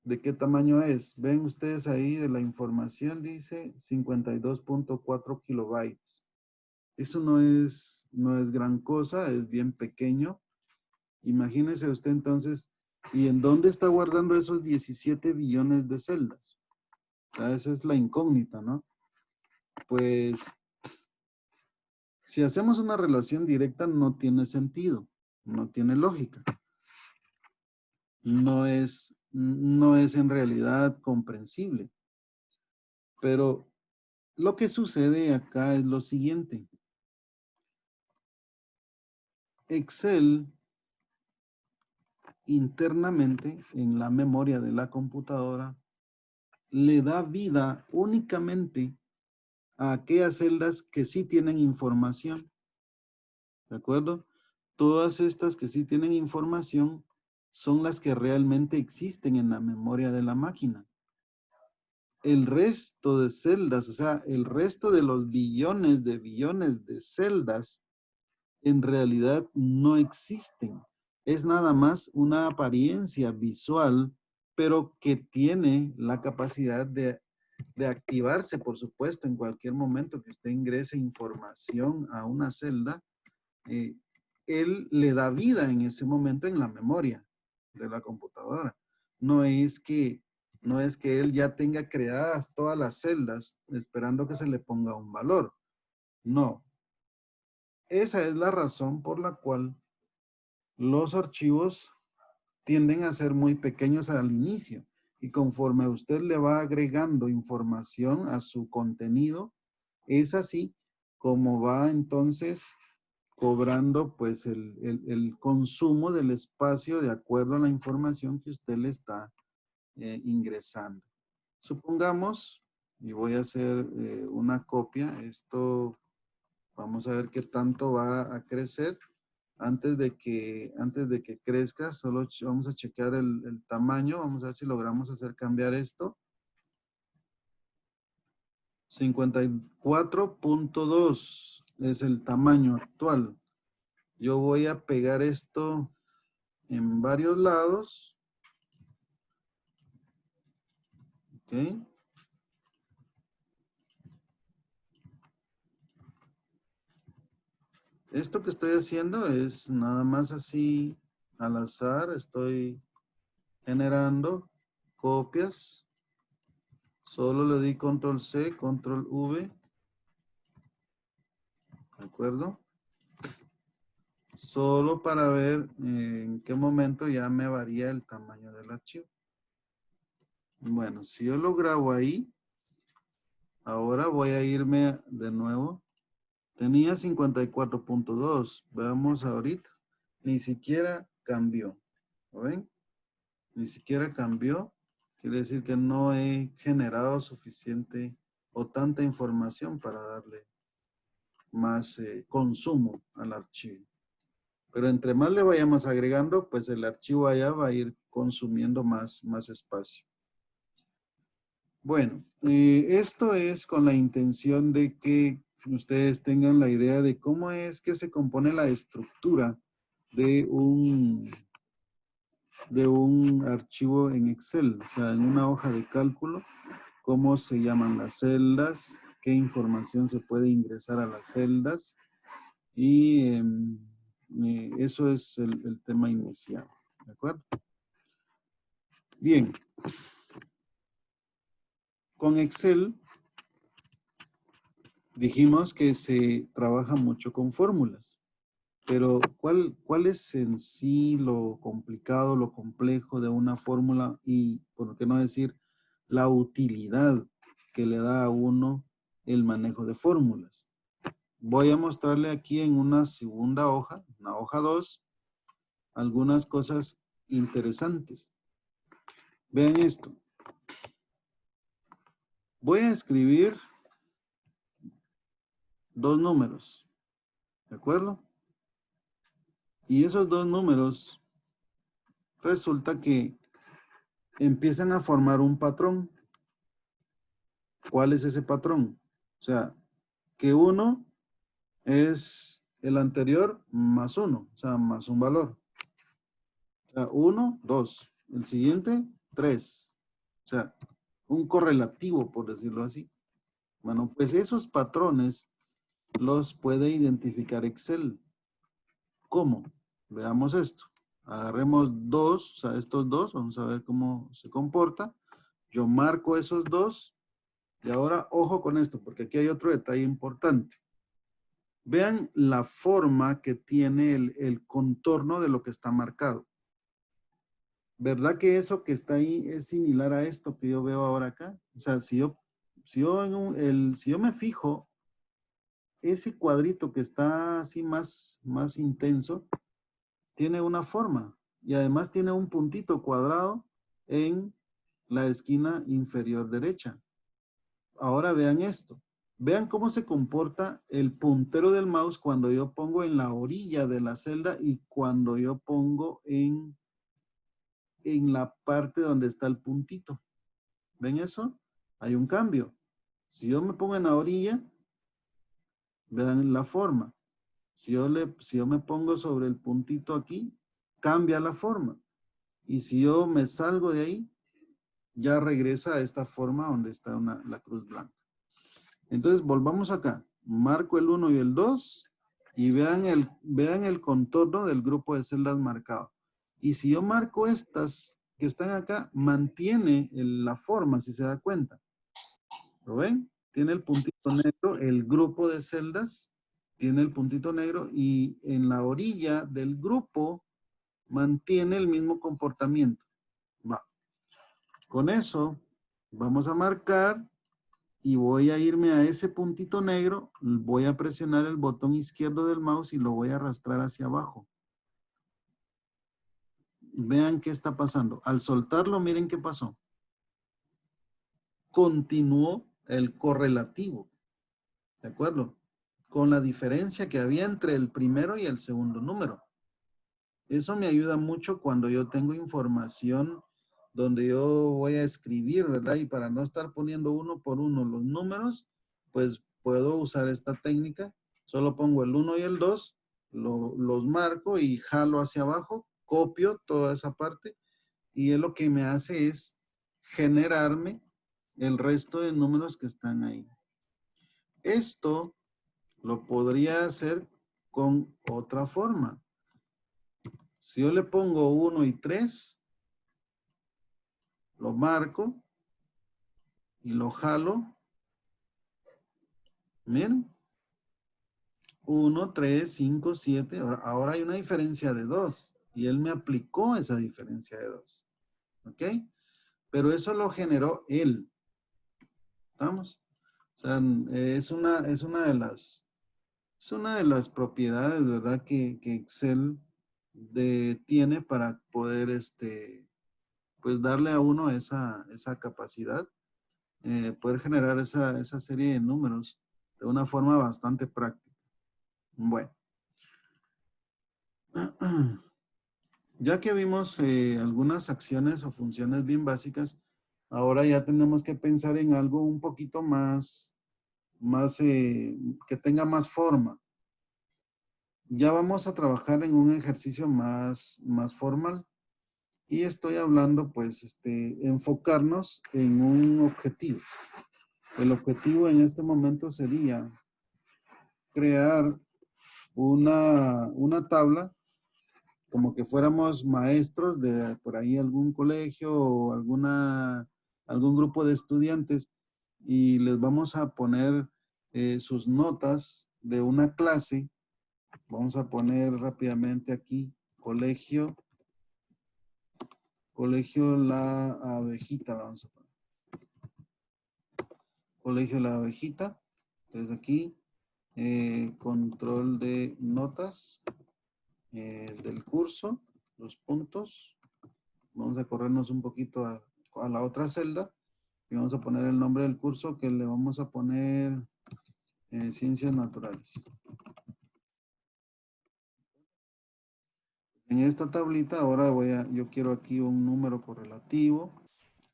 ¿de qué tamaño es? Ven ustedes ahí de la información, dice 52.4 kilobytes. Eso no es gran cosa, es bien pequeño. Imagínese usted entonces, ¿y en dónde está guardando esos 17 billones de celdas? Esa es la incógnita, ¿no? Pues, si hacemos una relación directa, no tiene sentido, no tiene lógica. No es en realidad comprensible. Pero lo que sucede acá es lo siguiente. Excel internamente en la memoria de la computadora le da vida únicamente a aquellas celdas que sí tienen información. ¿De acuerdo? Todas estas que sí tienen información son las que realmente existen en la memoria de la máquina. El resto de celdas, o sea, el resto de los billones de celdas, en realidad no existen. Es nada más una apariencia visual, pero que tiene la capacidad de activarse, por supuesto, en cualquier momento que usted ingrese información a una celda, eh, él le da vida en ese momento en la memoria de la computadora. No es que, no es que él ya tenga creadas todas las celdas esperando que se le ponga un valor. No. Esa es la razón por la cual los archivos tienden a ser muy pequeños al inicio y conforme usted le va agregando información a su contenido, es así como va entonces cobrando pues el consumo del espacio de acuerdo a la información que usted le está ingresando. Supongamos, y voy a hacer una copia, esto vamos a ver qué tanto va a crecer. Antes de que crezca, solo vamos a checar el tamaño. Vamos a ver si logramos hacer cambiar esto. 54.2 es el tamaño actual. Yo voy a pegar esto en varios lados. ¿Ok? Esto que estoy haciendo es nada más así al azar. Estoy generando copias. Solo le di control C, control V. ¿De acuerdo? Solo para ver en qué momento ya me varía el tamaño del archivo. Bueno, si yo lo grabo ahí, ahora voy a irme de nuevo. Tenía 54.2. Veamos ahorita. Ni siquiera cambió. ¿Lo ven? Ni siquiera cambió. Quiere decir que no he generado suficiente o tanta información para darle más consumo al archivo. Pero entre más le vayamos agregando, pues el archivo allá va a ir consumiendo más espacio. Bueno, esto es con la intención de que ustedes tengan la idea de cómo es que se compone la estructura de un archivo en Excel, o sea, en una hoja de cálculo, cómo se llaman las celdas, qué información se puede ingresar a las celdas y eso es el tema inicial, ¿de acuerdo? Bien. Con Excel dijimos que se trabaja mucho con fórmulas, pero ¿cuál es en sí lo complicado, lo complejo de una fórmula y, por qué no decir, la utilidad que le da a uno el manejo de fórmulas? Voy a mostrarle aquí en una segunda hoja, una hoja 2, algunas cosas interesantes. Vean esto. Voy a escribir 2 números, ¿de acuerdo? Y esos 2 números resulta que empiezan a formar un patrón. ¿Cuál es ese patrón? O sea, que 1 es el anterior más 1, o sea, más un valor. O sea, 1, 2. El siguiente, 3. O sea, un correlativo, por decirlo así. Bueno, pues esos patrones los puede identificar Excel. ¿Cómo? Veamos esto. Agarremos 2, o sea, estos 2, vamos a ver cómo se comporta. Yo marco esos 2 y ahora ojo con esto, porque aquí hay otro detalle importante. Vean la forma que tiene el contorno de lo que está marcado. ¿Verdad que eso que está ahí es similar a esto que yo veo ahora acá? O sea, si yo me fijo, ese cuadrito que está así más intenso, tiene una forma y además tiene un puntito cuadrado en la esquina inferior derecha. Ahora vean esto. Vean cómo se comporta el puntero del mouse cuando yo pongo en la orilla de la celda y cuando yo pongo en la parte donde está el puntito. ¿Ven eso? Hay un cambio. Si yo me pongo en la orilla, vean la forma. Si yo me pongo sobre el puntito aquí, cambia la forma. Y si yo me salgo de ahí, ya regresa a esta forma donde está la cruz blanca. Entonces, volvamos acá. Marco el 1 y el 2 y vean el contorno del grupo de celdas marcado. Y si yo marco estas que están acá, mantiene la forma, si se da cuenta. ¿Lo ven? Tiene el puntito negro, el grupo de celdas tiene el puntito negro y en la orilla del grupo mantiene el mismo comportamiento. Va. Con eso vamos a marcar y voy a irme a ese puntito negro, voy a presionar el botón izquierdo del mouse y lo voy a arrastrar hacia abajo. Vean qué está pasando. Al soltarlo, miren qué pasó. Continuó el correlativo. ¿De acuerdo? Con la diferencia que había entre el primero y el segundo número. Eso me ayuda mucho cuando yo tengo información donde yo voy a escribir, ¿verdad? Y para no estar poniendo uno por uno los números, pues puedo usar esta técnica. Solo pongo el 1 y el 2, los marco y jalo hacia abajo, copio toda esa parte y lo que me hace es generarme el resto de números que están ahí. Esto lo podría hacer con otra forma. Si yo le pongo 1 y 3, lo marco y lo jalo. Miren. 1, 3, 5, 7. Ahora hay una diferencia de 2. Y él me aplicó esa diferencia de 2. ¿Ok? Pero eso lo generó él. ¿Estamos? O sea, es una de las propiedades, ¿verdad? Que Excel tiene para poder, pues darle a uno esa capacidad, poder generar esa serie de números de una forma bastante práctica. Bueno. Ya que vimos algunas acciones o funciones bien básicas, ahora ya tenemos que pensar en algo un poquito más que tenga más forma. Ya vamos a trabajar en un ejercicio más formal y estoy hablando, pues, enfocarnos en un objetivo. El objetivo en este momento sería crear una tabla como que fuéramos maestros de por ahí algún colegio o algún grupo de estudiantes y les vamos a poner sus notas de una clase. Vamos a poner rápidamente aquí colegio La Abejita, vamos a poner. Colegio La Abejita. Entonces aquí, control de notas del curso, los puntos. Vamos a corrernos un poquito a la otra celda y vamos a poner el nombre del curso que le vamos a poner Ciencias Naturales. En esta tablita ahora yo quiero aquí un número correlativo,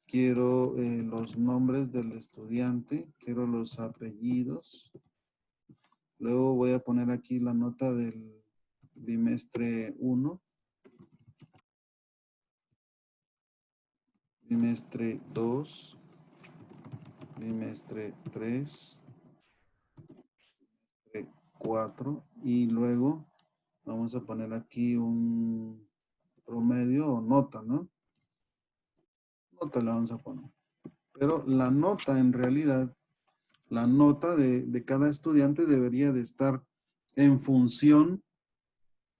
quiero los nombres del estudiante, quiero los apellidos. Luego voy a poner aquí la nota del bimestre 1, bimestre 2, bimestre 3, 4 y luego vamos a poner aquí un promedio o nota, ¿no? Nota le vamos a poner. Pero la nota en realidad, la nota de cada estudiante debería de estar en función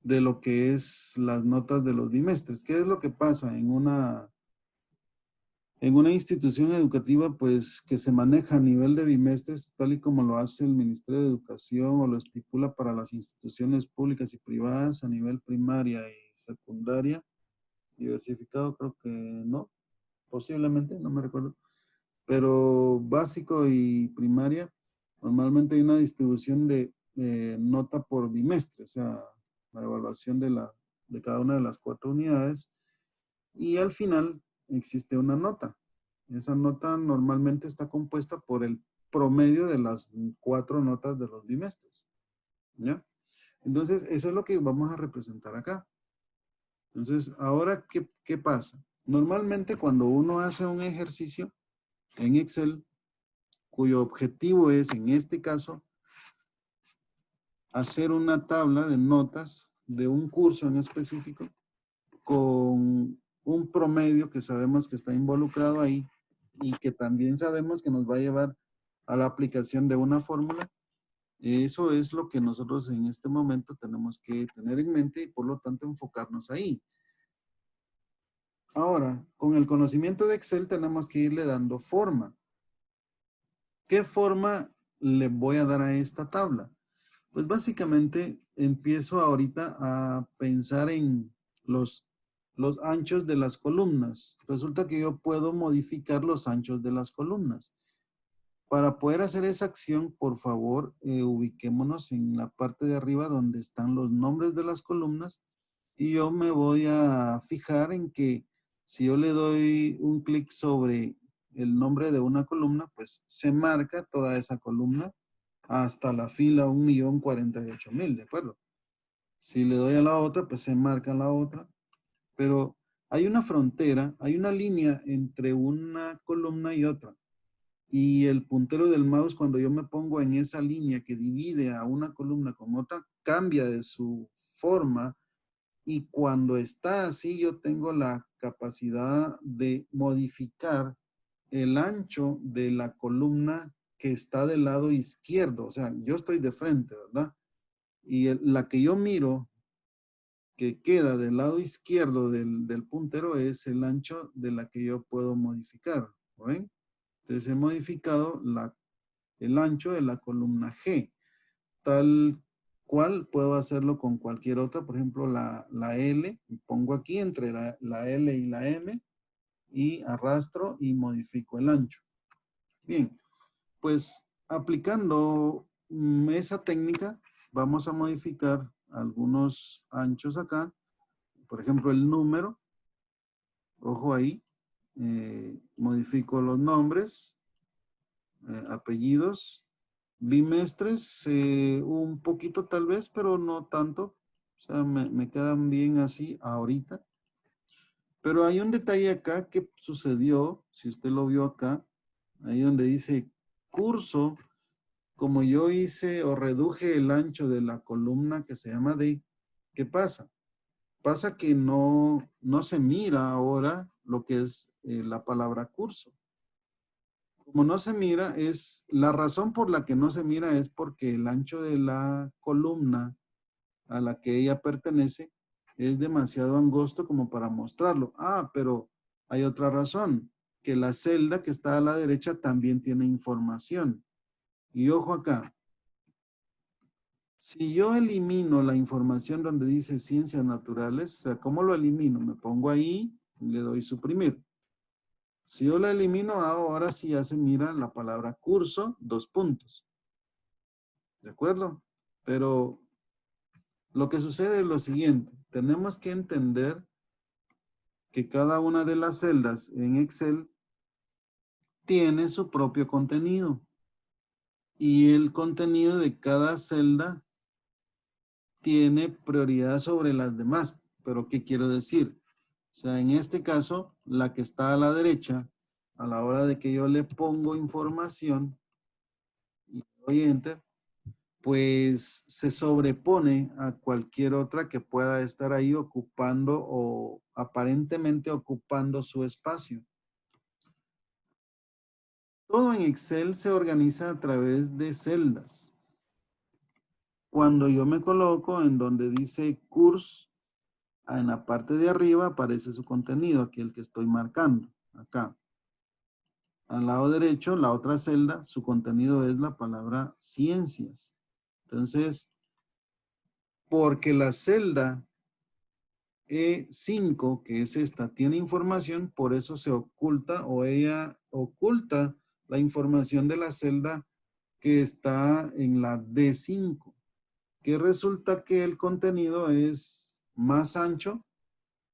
de lo que es las notas de los bimestres. ¿Qué es lo que pasa en una institución educativa, pues, que se maneja a nivel de bimestres, tal y como lo hace el Ministerio de Educación o lo estipula para las instituciones públicas y privadas a nivel primaria y secundaria? Diversificado creo que no, posiblemente, no me recuerdo. Pero básico y primaria, normalmente hay una distribución de nota por bimestre, o sea, la evaluación de cada una de las 4 unidades. Y al final existe una nota. Esa nota normalmente está compuesta por el promedio de las 4 notas de los bimestres. ¿Ya? Entonces, eso es lo que vamos a representar acá. Entonces, ahora, ¿qué pasa? Normalmente cuando uno hace un ejercicio en Excel, cuyo objetivo es, en este caso, hacer una tabla de notas de un curso en específico con un promedio que sabemos que está involucrado ahí y que también sabemos que nos va a llevar a la aplicación de una fórmula. Eso es lo que nosotros en este momento tenemos que tener en mente y por lo tanto enfocarnos ahí. Ahora, con el conocimiento de Excel tenemos que irle dando forma. ¿Qué forma le voy a dar a esta tabla? Pues básicamente empiezo ahorita a pensar en los anchos de las columnas. Resulta que yo puedo modificar los anchos de las columnas. Para poder hacer esa acción, por favor, ubiquémonos en la parte de arriba donde están los nombres de las columnas y yo me voy a fijar en que si yo le doy un clic sobre el nombre de una columna, pues se marca toda esa columna hasta la fila 1.048.000, ¿de acuerdo? Si le doy a la otra, pues se marca la otra. Pero hay una frontera, hay una línea entre una columna y otra. y el puntero del mouse, cuando yo me pongo en esa línea que divide a una columna con otra, cambia de su forma, y cuando está así yo tengo la capacidad de modificar el ancho de la columna que está del lado izquierdo. O sea, yo estoy de frente, ¿verdad? Y la que yo miro que queda del lado izquierdo del puntero es el ancho de la que yo puedo modificar. ¿Ven? Entonces he modificado el ancho de la columna G, tal cual puedo hacerlo con cualquier otra. Por ejemplo, la L, pongo aquí entre la L y la M y arrastro y modifico el ancho. Bien, pues aplicando esa técnica, vamos a modificar algunos anchos acá. Por ejemplo, el número, ojo ahí, modifico los nombres, apellidos, bimestres, un poquito tal vez, pero no tanto. O sea, me quedan bien así ahorita. Pero hay un detalle acá que sucedió, si usted lo vio acá, ahí donde dice curso, como yo hice o reduje el ancho de la columna que se llama D, ¿qué pasa? Pasa que no se mira ahora lo que es la palabra curso. Como no se mira, la razón por la que no se mira es porque el ancho de la columna a la que ella pertenece es demasiado angosto como para mostrarlo. Ah, pero hay otra razón, que la celda que está a la derecha también tiene información. Y ojo acá, si yo elimino la información donde dice ciencias naturales, o sea, ¿cómo lo elimino? Me pongo ahí y le doy suprimir. Si yo la elimino, ahora sí ya se mira la palabra curso, 2 puntos. ¿De acuerdo? Pero lo que sucede es lo siguiente. Tenemos que entender que cada una de las celdas en Excel tiene su propio contenido. Y el contenido de cada celda tiene prioridad sobre las demás. ¿Pero qué quiero decir? O sea, en este caso, la que está a la derecha, a la hora de que yo le pongo información y doy enter, pues se sobrepone a cualquier otra que pueda estar ahí ocupando o aparentemente ocupando su espacio. Todo en Excel se organiza a través de celdas. Cuando yo me coloco en donde dice course, en la parte de arriba aparece su contenido, aquí el que estoy marcando, acá. Al lado derecho, la otra celda, su contenido es la palabra ciencias. Entonces, porque la celda E5, que es esta, tiene información, por eso se oculta o ella oculta la información de la celda que está en la D5, que resulta que el contenido es más ancho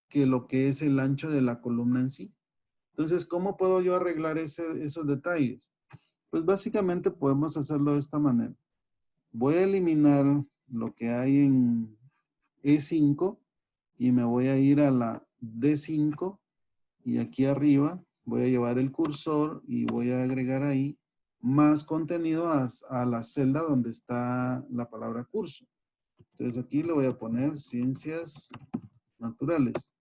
que lo que es el ancho de la columna en sí. Entonces, ¿cómo puedo yo arreglar esos detalles? Pues básicamente podemos hacerlo de esta manera. Voy a eliminar lo que hay en E5 y me voy a ir a la D5 y aquí arriba voy a llevar el cursor y voy a agregar ahí más contenido a la celda donde está la palabra curso. Entonces aquí le voy a poner ciencias naturales.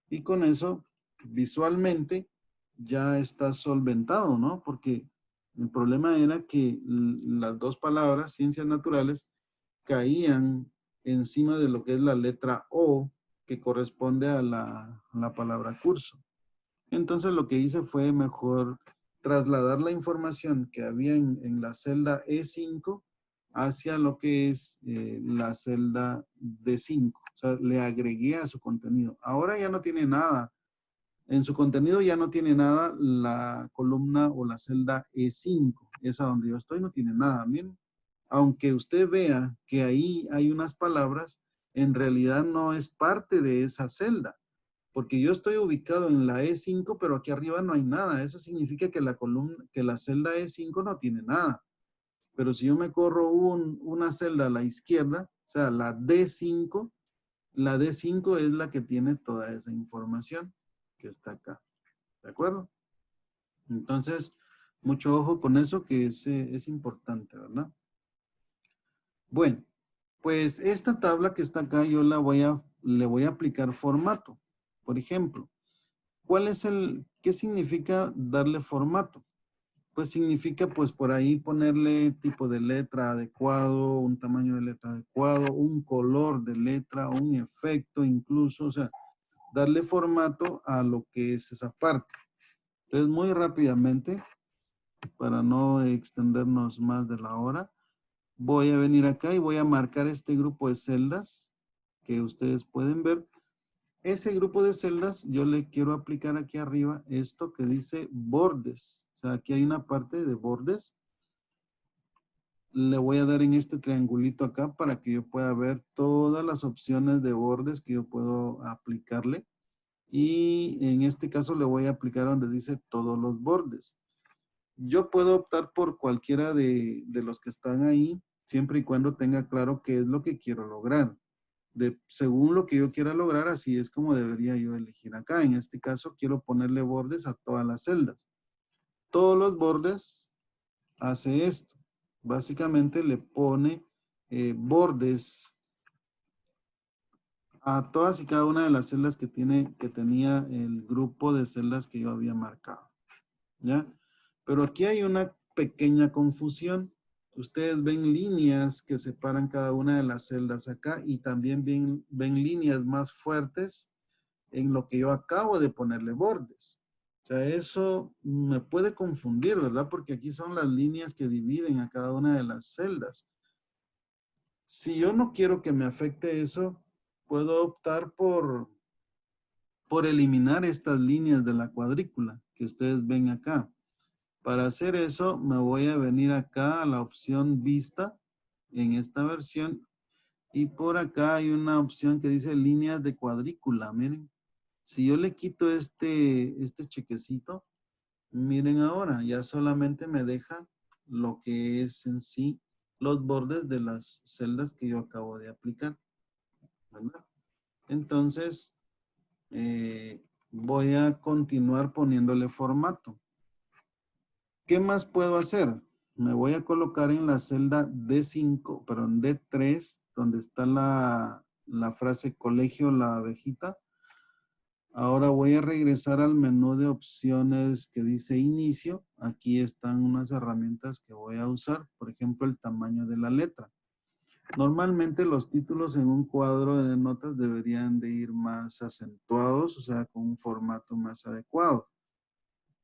Y con eso, visualmente, ya está solventado, ¿no? Porque el problema era que las dos palabras, ciencias naturales, caían encima de lo que es la letra O, que corresponde a la palabra curso. Entonces lo que hice fue mejor trasladar la información que había en la celda E5 hacia lo que es la celda D5. O sea, le agregué a su contenido. Ahora ya no tiene nada. En su contenido ya no tiene nada la columna o la celda E5. Esa donde yo estoy no tiene nada. Miren, aunque usted vea que ahí hay unas palabras, en realidad no es parte de esa celda. Porque yo estoy ubicado en la E5, pero aquí arriba no hay nada. Eso significa que la columna, que la celda E5 no tiene nada. Pero si yo me corro una celda a la izquierda, o sea, la D5 es la que tiene toda esa información que está acá. ¿De acuerdo? Entonces, Mucho ojo con eso que es importante, ¿verdad? Bueno, pues esta tabla que está acá yo le voy a aplicar formato. Por ejemplo, ¿qué significa darle formato? Pues significa pues por ahí ponerle tipo de letra adecuado, un tamaño de letra adecuado, un color de letra, un efecto incluso, o sea, darle formato a lo que es esa parte. Entonces, muy rápidamente, para no extendernos más de la hora, voy a venir acá y voy a marcar este grupo de celdas que ustedes pueden ver. Ese grupo de celdas, yo le quiero aplicar aquí arriba esto que dice bordes. O sea, aquí hay una parte de bordes. Le voy a dar en este triangulito acá para que yo pueda ver todas las opciones de bordes que yo puedo aplicarle. Y en este caso le voy a aplicar donde dice todos los bordes. Yo puedo optar por cualquiera de los que están ahí, siempre y cuando tenga claro qué es lo que quiero lograr. Según lo que yo quiera lograr, así es como debería yo elegir acá. En este caso, quiero ponerle bordes a todas las celdas. Todos los bordes hace esto. Básicamente le pone bordes a todas y cada una de las celdas que tenía el grupo de celdas que yo había marcado. ¿Ya? Pero aquí hay una pequeña confusión. Ustedes ven líneas que separan cada una de las celdas acá y también ven líneas más fuertes en lo que yo acabo de ponerle bordes. O sea, eso me puede confundir, ¿verdad? Porque aquí son las líneas que dividen a cada una de las celdas. Si yo no quiero que me afecte eso, puedo optar por eliminar estas líneas de la cuadrícula que ustedes ven acá. Para hacer eso, me voy a venir acá a la opción vista en esta versión y por acá hay una opción que dice líneas de cuadrícula. Miren, si yo le quito este chequecito, miren ahora, ya solamente me deja lo que es en sí los bordes de las celdas que yo acabo de aplicar, ¿verdad? Entonces, voy a continuar poniéndole formato. ¿Qué más puedo hacer? Me voy a colocar en la celda D5, perdón, D3, donde está la frase colegio, la abejita. Ahora voy a regresar al menú de opciones que dice inicio. Aquí están unas herramientas que voy a usar. Por ejemplo, el tamaño de la letra. Normalmente los títulos en un cuadro de notas deberían de ir más acentuados, o sea, con un formato más adecuado.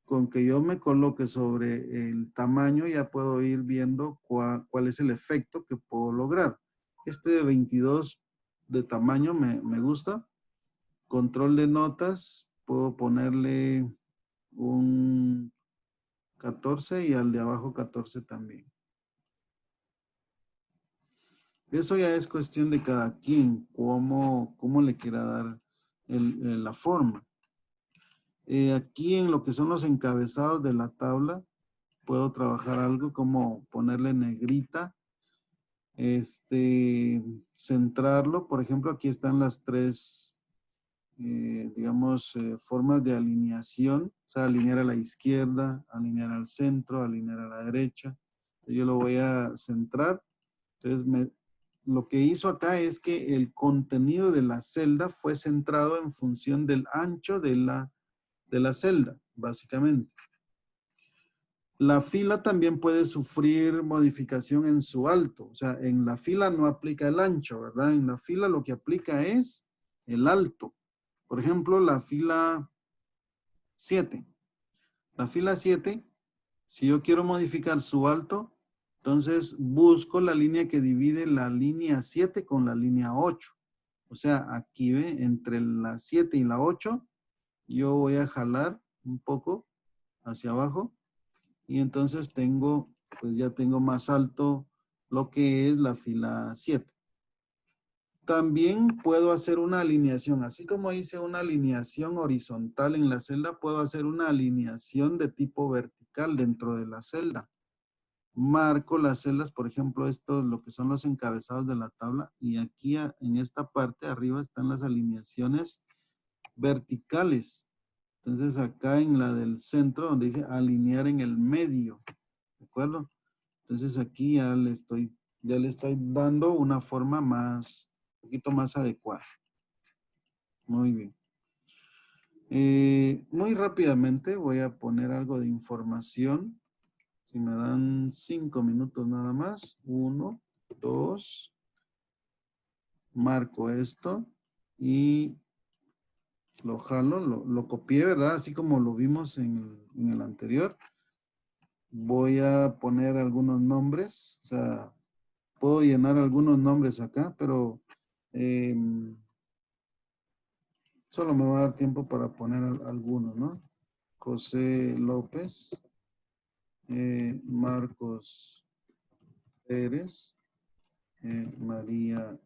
Con que yo me coloque sobre el tamaño ya puedo ir viendo cuál es el efecto que puedo lograr. Este de 22 de tamaño me gusta. Control de notas, puedo ponerle un 14 y al de abajo 14 también. Eso ya es cuestión de cada quien, cómo le quiera dar la forma. Aquí en lo que son los encabezados de la tabla, puedo trabajar algo como ponerle negrita, centrarlo. Por ejemplo, aquí están las tres, digamos, formas de alineación. O sea, alinear a la izquierda, alinear al centro, alinear a la derecha. Entonces, yo lo voy a centrar. Entonces, lo que hizo acá es que el contenido de la celda fue centrado en función del ancho de la celda, básicamente. La fila también puede sufrir modificación en su alto. O sea, en la fila no aplica el ancho, ¿verdad? En la fila lo que aplica es el alto. Por ejemplo, la fila 7. La fila 7, si yo quiero modificar su alto, entonces busco la línea que divide la línea 7 con la línea 8. O sea, aquí ve, entre la 7 y la 8, yo voy a jalar un poco hacia abajo. Y entonces pues ya tengo más alto lo que es la fila 7. También puedo hacer una alineación, así como hice una alineación horizontal en la celda, puedo hacer una alineación de tipo vertical dentro de la celda. Marco las celdas, por ejemplo, esto es lo que son los encabezados de la tabla, y aquí en esta parte arriba están las alineaciones verticales. Entonces acá en la del centro, donde dice alinear en el medio, ¿de acuerdo? Entonces aquí ya le estoy dando una forma más, un poquito más adecuada. Muy bien. Muy rápidamente voy a poner algo de información. Si me dan 5 minutos nada más. 1, 2. Marco esto y lo jalo, lo copié, ¿verdad? Así como lo vimos en el anterior. Voy a poner algunos nombres. O sea, puedo llenar algunos nombres acá, pero solo me va a dar tiempo para poner algunos, ¿no? José López, Marcos Pérez, María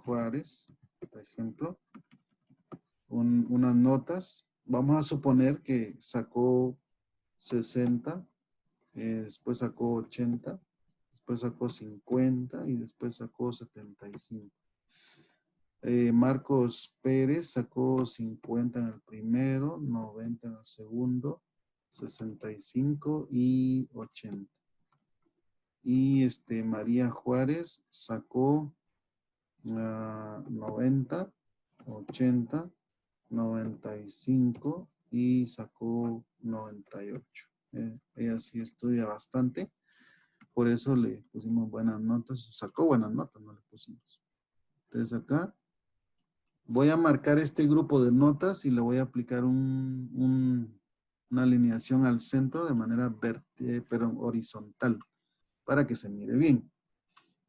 Juárez, por ejemplo. Unas notas. Vamos a suponer que sacó 60, después sacó 80, después sacó 50 y después sacó 75. Marcos Pérez sacó 50 en el primero, 90 en el segundo, 65 y 80. Y María Juárez sacó 90, 80, 95 y sacó 98. Ella sí estudia bastante, por eso le pusimos buenas notas. Sacó buenas notas, no le pusimos. Entonces acá voy a marcar este grupo de notas y le voy a aplicar una alineación al centro de manera pero horizontal para que se mire bien.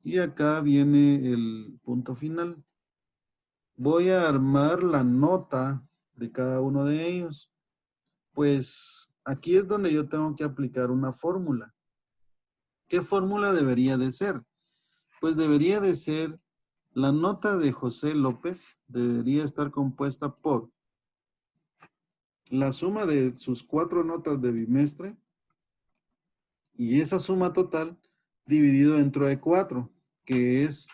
Y acá viene el punto final. Voy a armar la nota de cada uno de ellos. Pues aquí es donde yo tengo que aplicar una fórmula. ¿Qué fórmula debería de ser? Pues debería de ser la nota de José López, debería estar compuesta por la suma de sus 4 notas de bimestre y esa suma total dividido entre 4, que es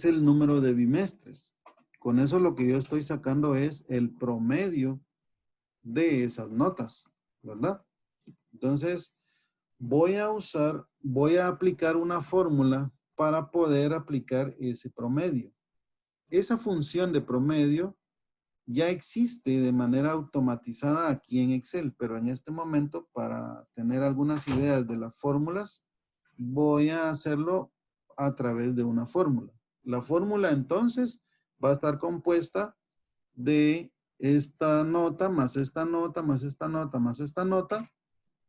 el número de bimestres. Con eso lo que yo estoy sacando es el promedio de esas notas, ¿verdad? Entonces, voy a aplicar una fórmula para poder aplicar ese promedio. Esa función de promedio ya existe de manera automatizada aquí en Excel, pero en este momento, para tener algunas ideas de las fórmulas, voy a hacerlo a través de una fórmula. La fórmula entonces va a estar compuesta de esta nota, más esta nota, más esta nota, más esta nota,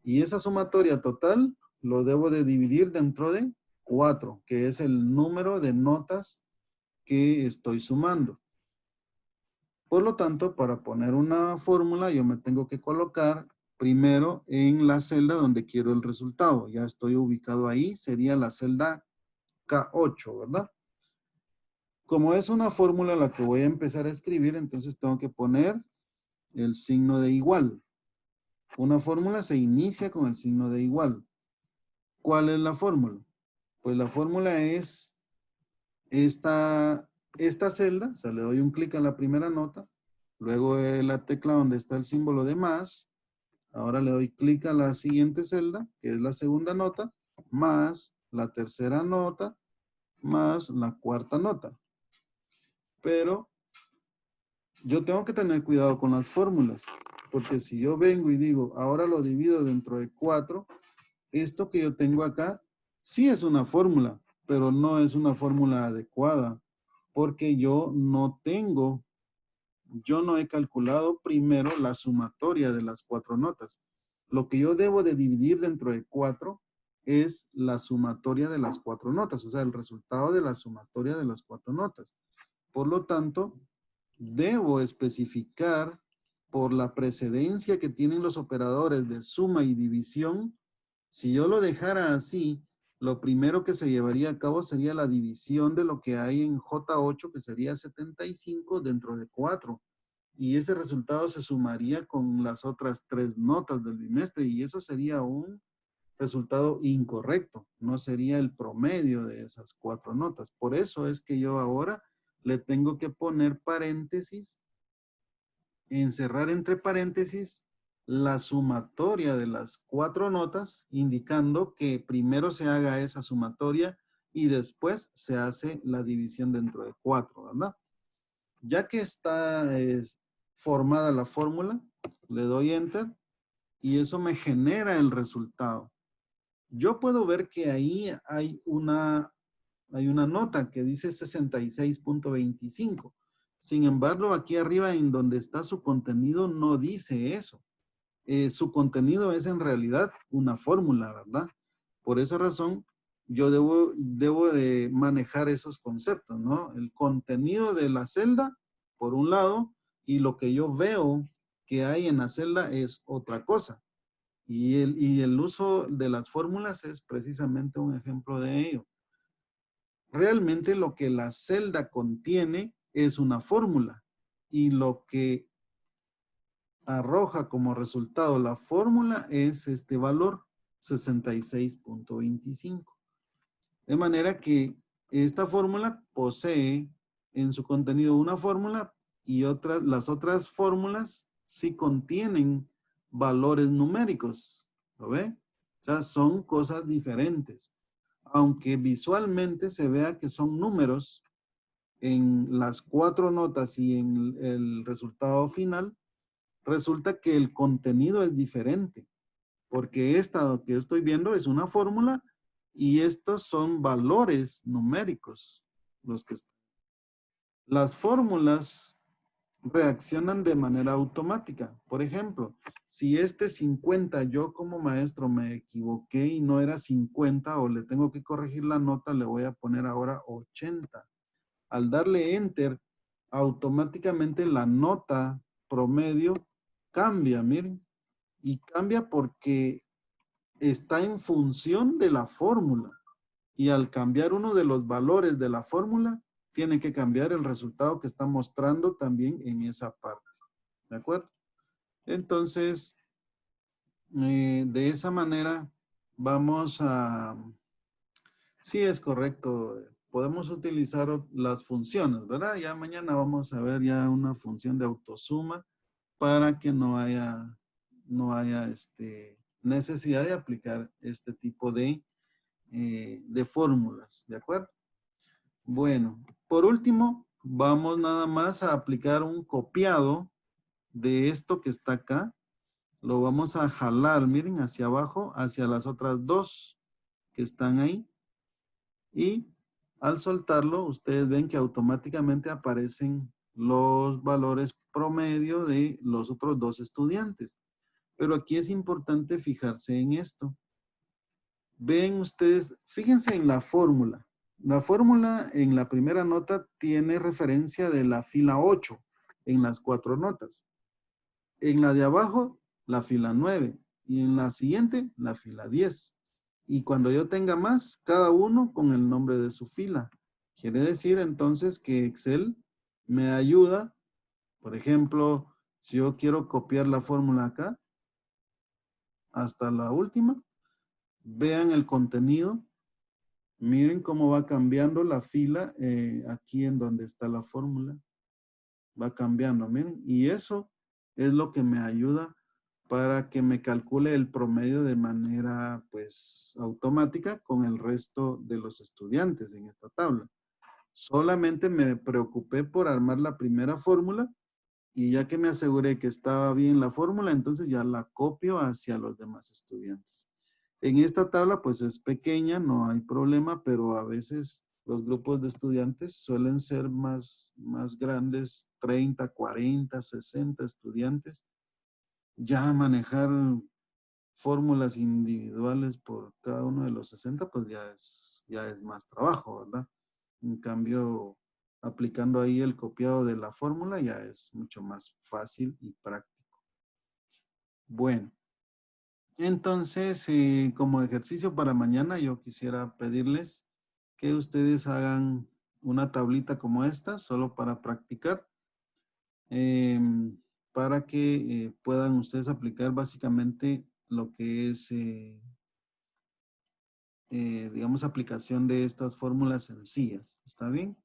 y esa sumatoria total lo debo de dividir dentro de 4, que es el número de notas que estoy sumando. Por lo tanto, para poner una fórmula, yo me tengo que colocar primero en la celda donde quiero el resultado. Ya estoy ubicado ahí, sería la celda K8, ¿verdad? Como es una fórmula la que voy a empezar a escribir, entonces tengo que poner el signo de igual. Una fórmula se inicia con el signo de igual. ¿Cuál es la fórmula? Pues la fórmula es esta celda, o sea, le doy un clic a la primera nota, luego la tecla donde está el símbolo de más, ahora le doy clic a la siguiente celda, que es la segunda nota, más la tercera nota, más la cuarta nota. Pero yo tengo que tener cuidado con las fórmulas, porque si yo vengo y digo, ahora lo divido dentro de 4, esto que yo tengo acá sí es una fórmula, pero no es una fórmula adecuada, porque yo no he calculado primero la sumatoria de las 4 notas. Lo que yo debo de dividir dentro de 4 es la sumatoria de las 4 notas, o sea, el resultado de la sumatoria de las 4 notas. Por lo tanto, debo especificar por la precedencia que tienen los operadores de suma y división. Si yo lo dejara así, lo primero que se llevaría a cabo sería la división de lo que hay en J8, que sería 75 dentro de 4. Y ese resultado se sumaría con las otras 3 notas del bimestre y eso sería un resultado incorrecto. No sería el promedio de esas 4 notas. Por eso es que yo ahora le tengo que poner paréntesis encerrar entre paréntesis la sumatoria de las 4 notas, indicando que primero se haga esa sumatoria y después se hace la división dentro de 4, ¿verdad? Ya que está formada la fórmula, le doy Enter y eso me genera el resultado. Yo puedo ver que ahí hay una nota que dice 66.25. Sin embargo, aquí arriba en donde está su contenido no dice eso. Su contenido es en realidad una fórmula, ¿verdad? Por esa razón, yo debo de manejar esos conceptos, ¿no? El contenido de la celda, por un lado, y lo que yo veo que hay en la celda es otra cosa. Y el uso de las fórmulas es precisamente un ejemplo de ello. Realmente lo que la celda contiene es una fórmula y lo que arroja como resultado la fórmula es este valor 66.25. De manera que esta fórmula posee en su contenido una fórmula y las otras fórmulas sí contienen valores numéricos. ¿Lo ve? O sea, son cosas diferentes. Aunque visualmente se vea que son números en las 4 notas y en el resultado final, resulta que el contenido es diferente, porque esta que yo estoy viendo es una fórmula y estos son valores numéricos. Las fórmulas reaccionan de manera automática. Por ejemplo, si este 50 yo como maestro me equivoqué y no era 50 o le tengo que corregir la nota, le voy a poner ahora 80. Al darle enter, automáticamente la nota promedio cambia, miren. Y cambia porque está en función de la fórmula. Y al cambiar uno de los valores de la fórmula, tiene que cambiar el resultado que está mostrando también en esa parte. ¿De acuerdo? Entonces, de esa manera vamos a... Sí, es correcto. Podemos utilizar las funciones, ¿verdad? Ya mañana vamos a ver ya una función de autosuma para que no haya necesidad de aplicar este tipo de fórmulas, ¿de acuerdo? Bueno, por último, vamos nada más a aplicar un copiado de esto que está acá. Lo vamos a jalar, miren, hacia abajo, hacia las otras dos que están ahí. Y al soltarlo, ustedes ven que automáticamente aparecen los valores promedio de los otros dos estudiantes. Pero aquí es importante fijarse en esto. Ven ustedes, fíjense en la fórmula. La fórmula en la primera nota tiene referencia de la fila 8 en las 4 notas. En la de abajo, la fila 9. Y en la siguiente, la fila 10. Y cuando yo tenga más, cada uno con el nombre de su fila. Quiere decir entonces que Excel me ayuda. Por ejemplo, si yo quiero copiar la fórmula acá, hasta la última, vean el contenido. Miren cómo va cambiando la fila aquí en donde está la fórmula. Va cambiando, miren. Y eso es lo que me ayuda para que me calcule el promedio de manera, pues, automática con el resto de los estudiantes en esta tabla. Solamente me preocupé por armar la primera fórmula y ya que me aseguré que estaba bien la fórmula, entonces ya la copio hacia los demás estudiantes. En esta tabla pues es pequeña, no hay problema, pero a veces los grupos de estudiantes suelen ser más grandes, 30, 40, 60 estudiantes. Ya manejar fórmulas individuales por cada uno de los 60 pues ya es más trabajo, ¿verdad? En cambio, aplicando ahí el copiado de la fórmula ya es mucho más fácil y práctico. Bueno. Entonces, como ejercicio para mañana, yo quisiera pedirles que ustedes hagan una tablita como esta, solo para practicar, para que puedan ustedes aplicar básicamente lo que es, digamos, aplicación de estas fórmulas sencillas. ¿Está bien?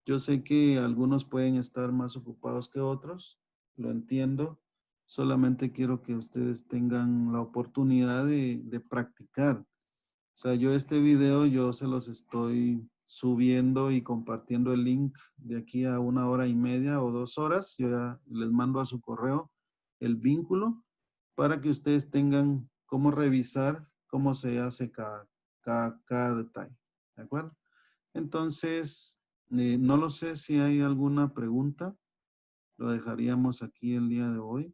Yo sé que algunos pueden estar más ocupados que otros, lo entiendo. Solamente quiero que ustedes tengan la oportunidad de practicar. O sea, yo este video yo se los estoy subiendo y compartiendo el link de aquí a 1 hora y media o 2 horas. Yo ya les mando a su correo el vínculo para que ustedes tengan cómo revisar cómo se hace cada detalle. ¿De acuerdo? Entonces, no lo sé si hay alguna pregunta. Lo dejaríamos aquí el día de hoy.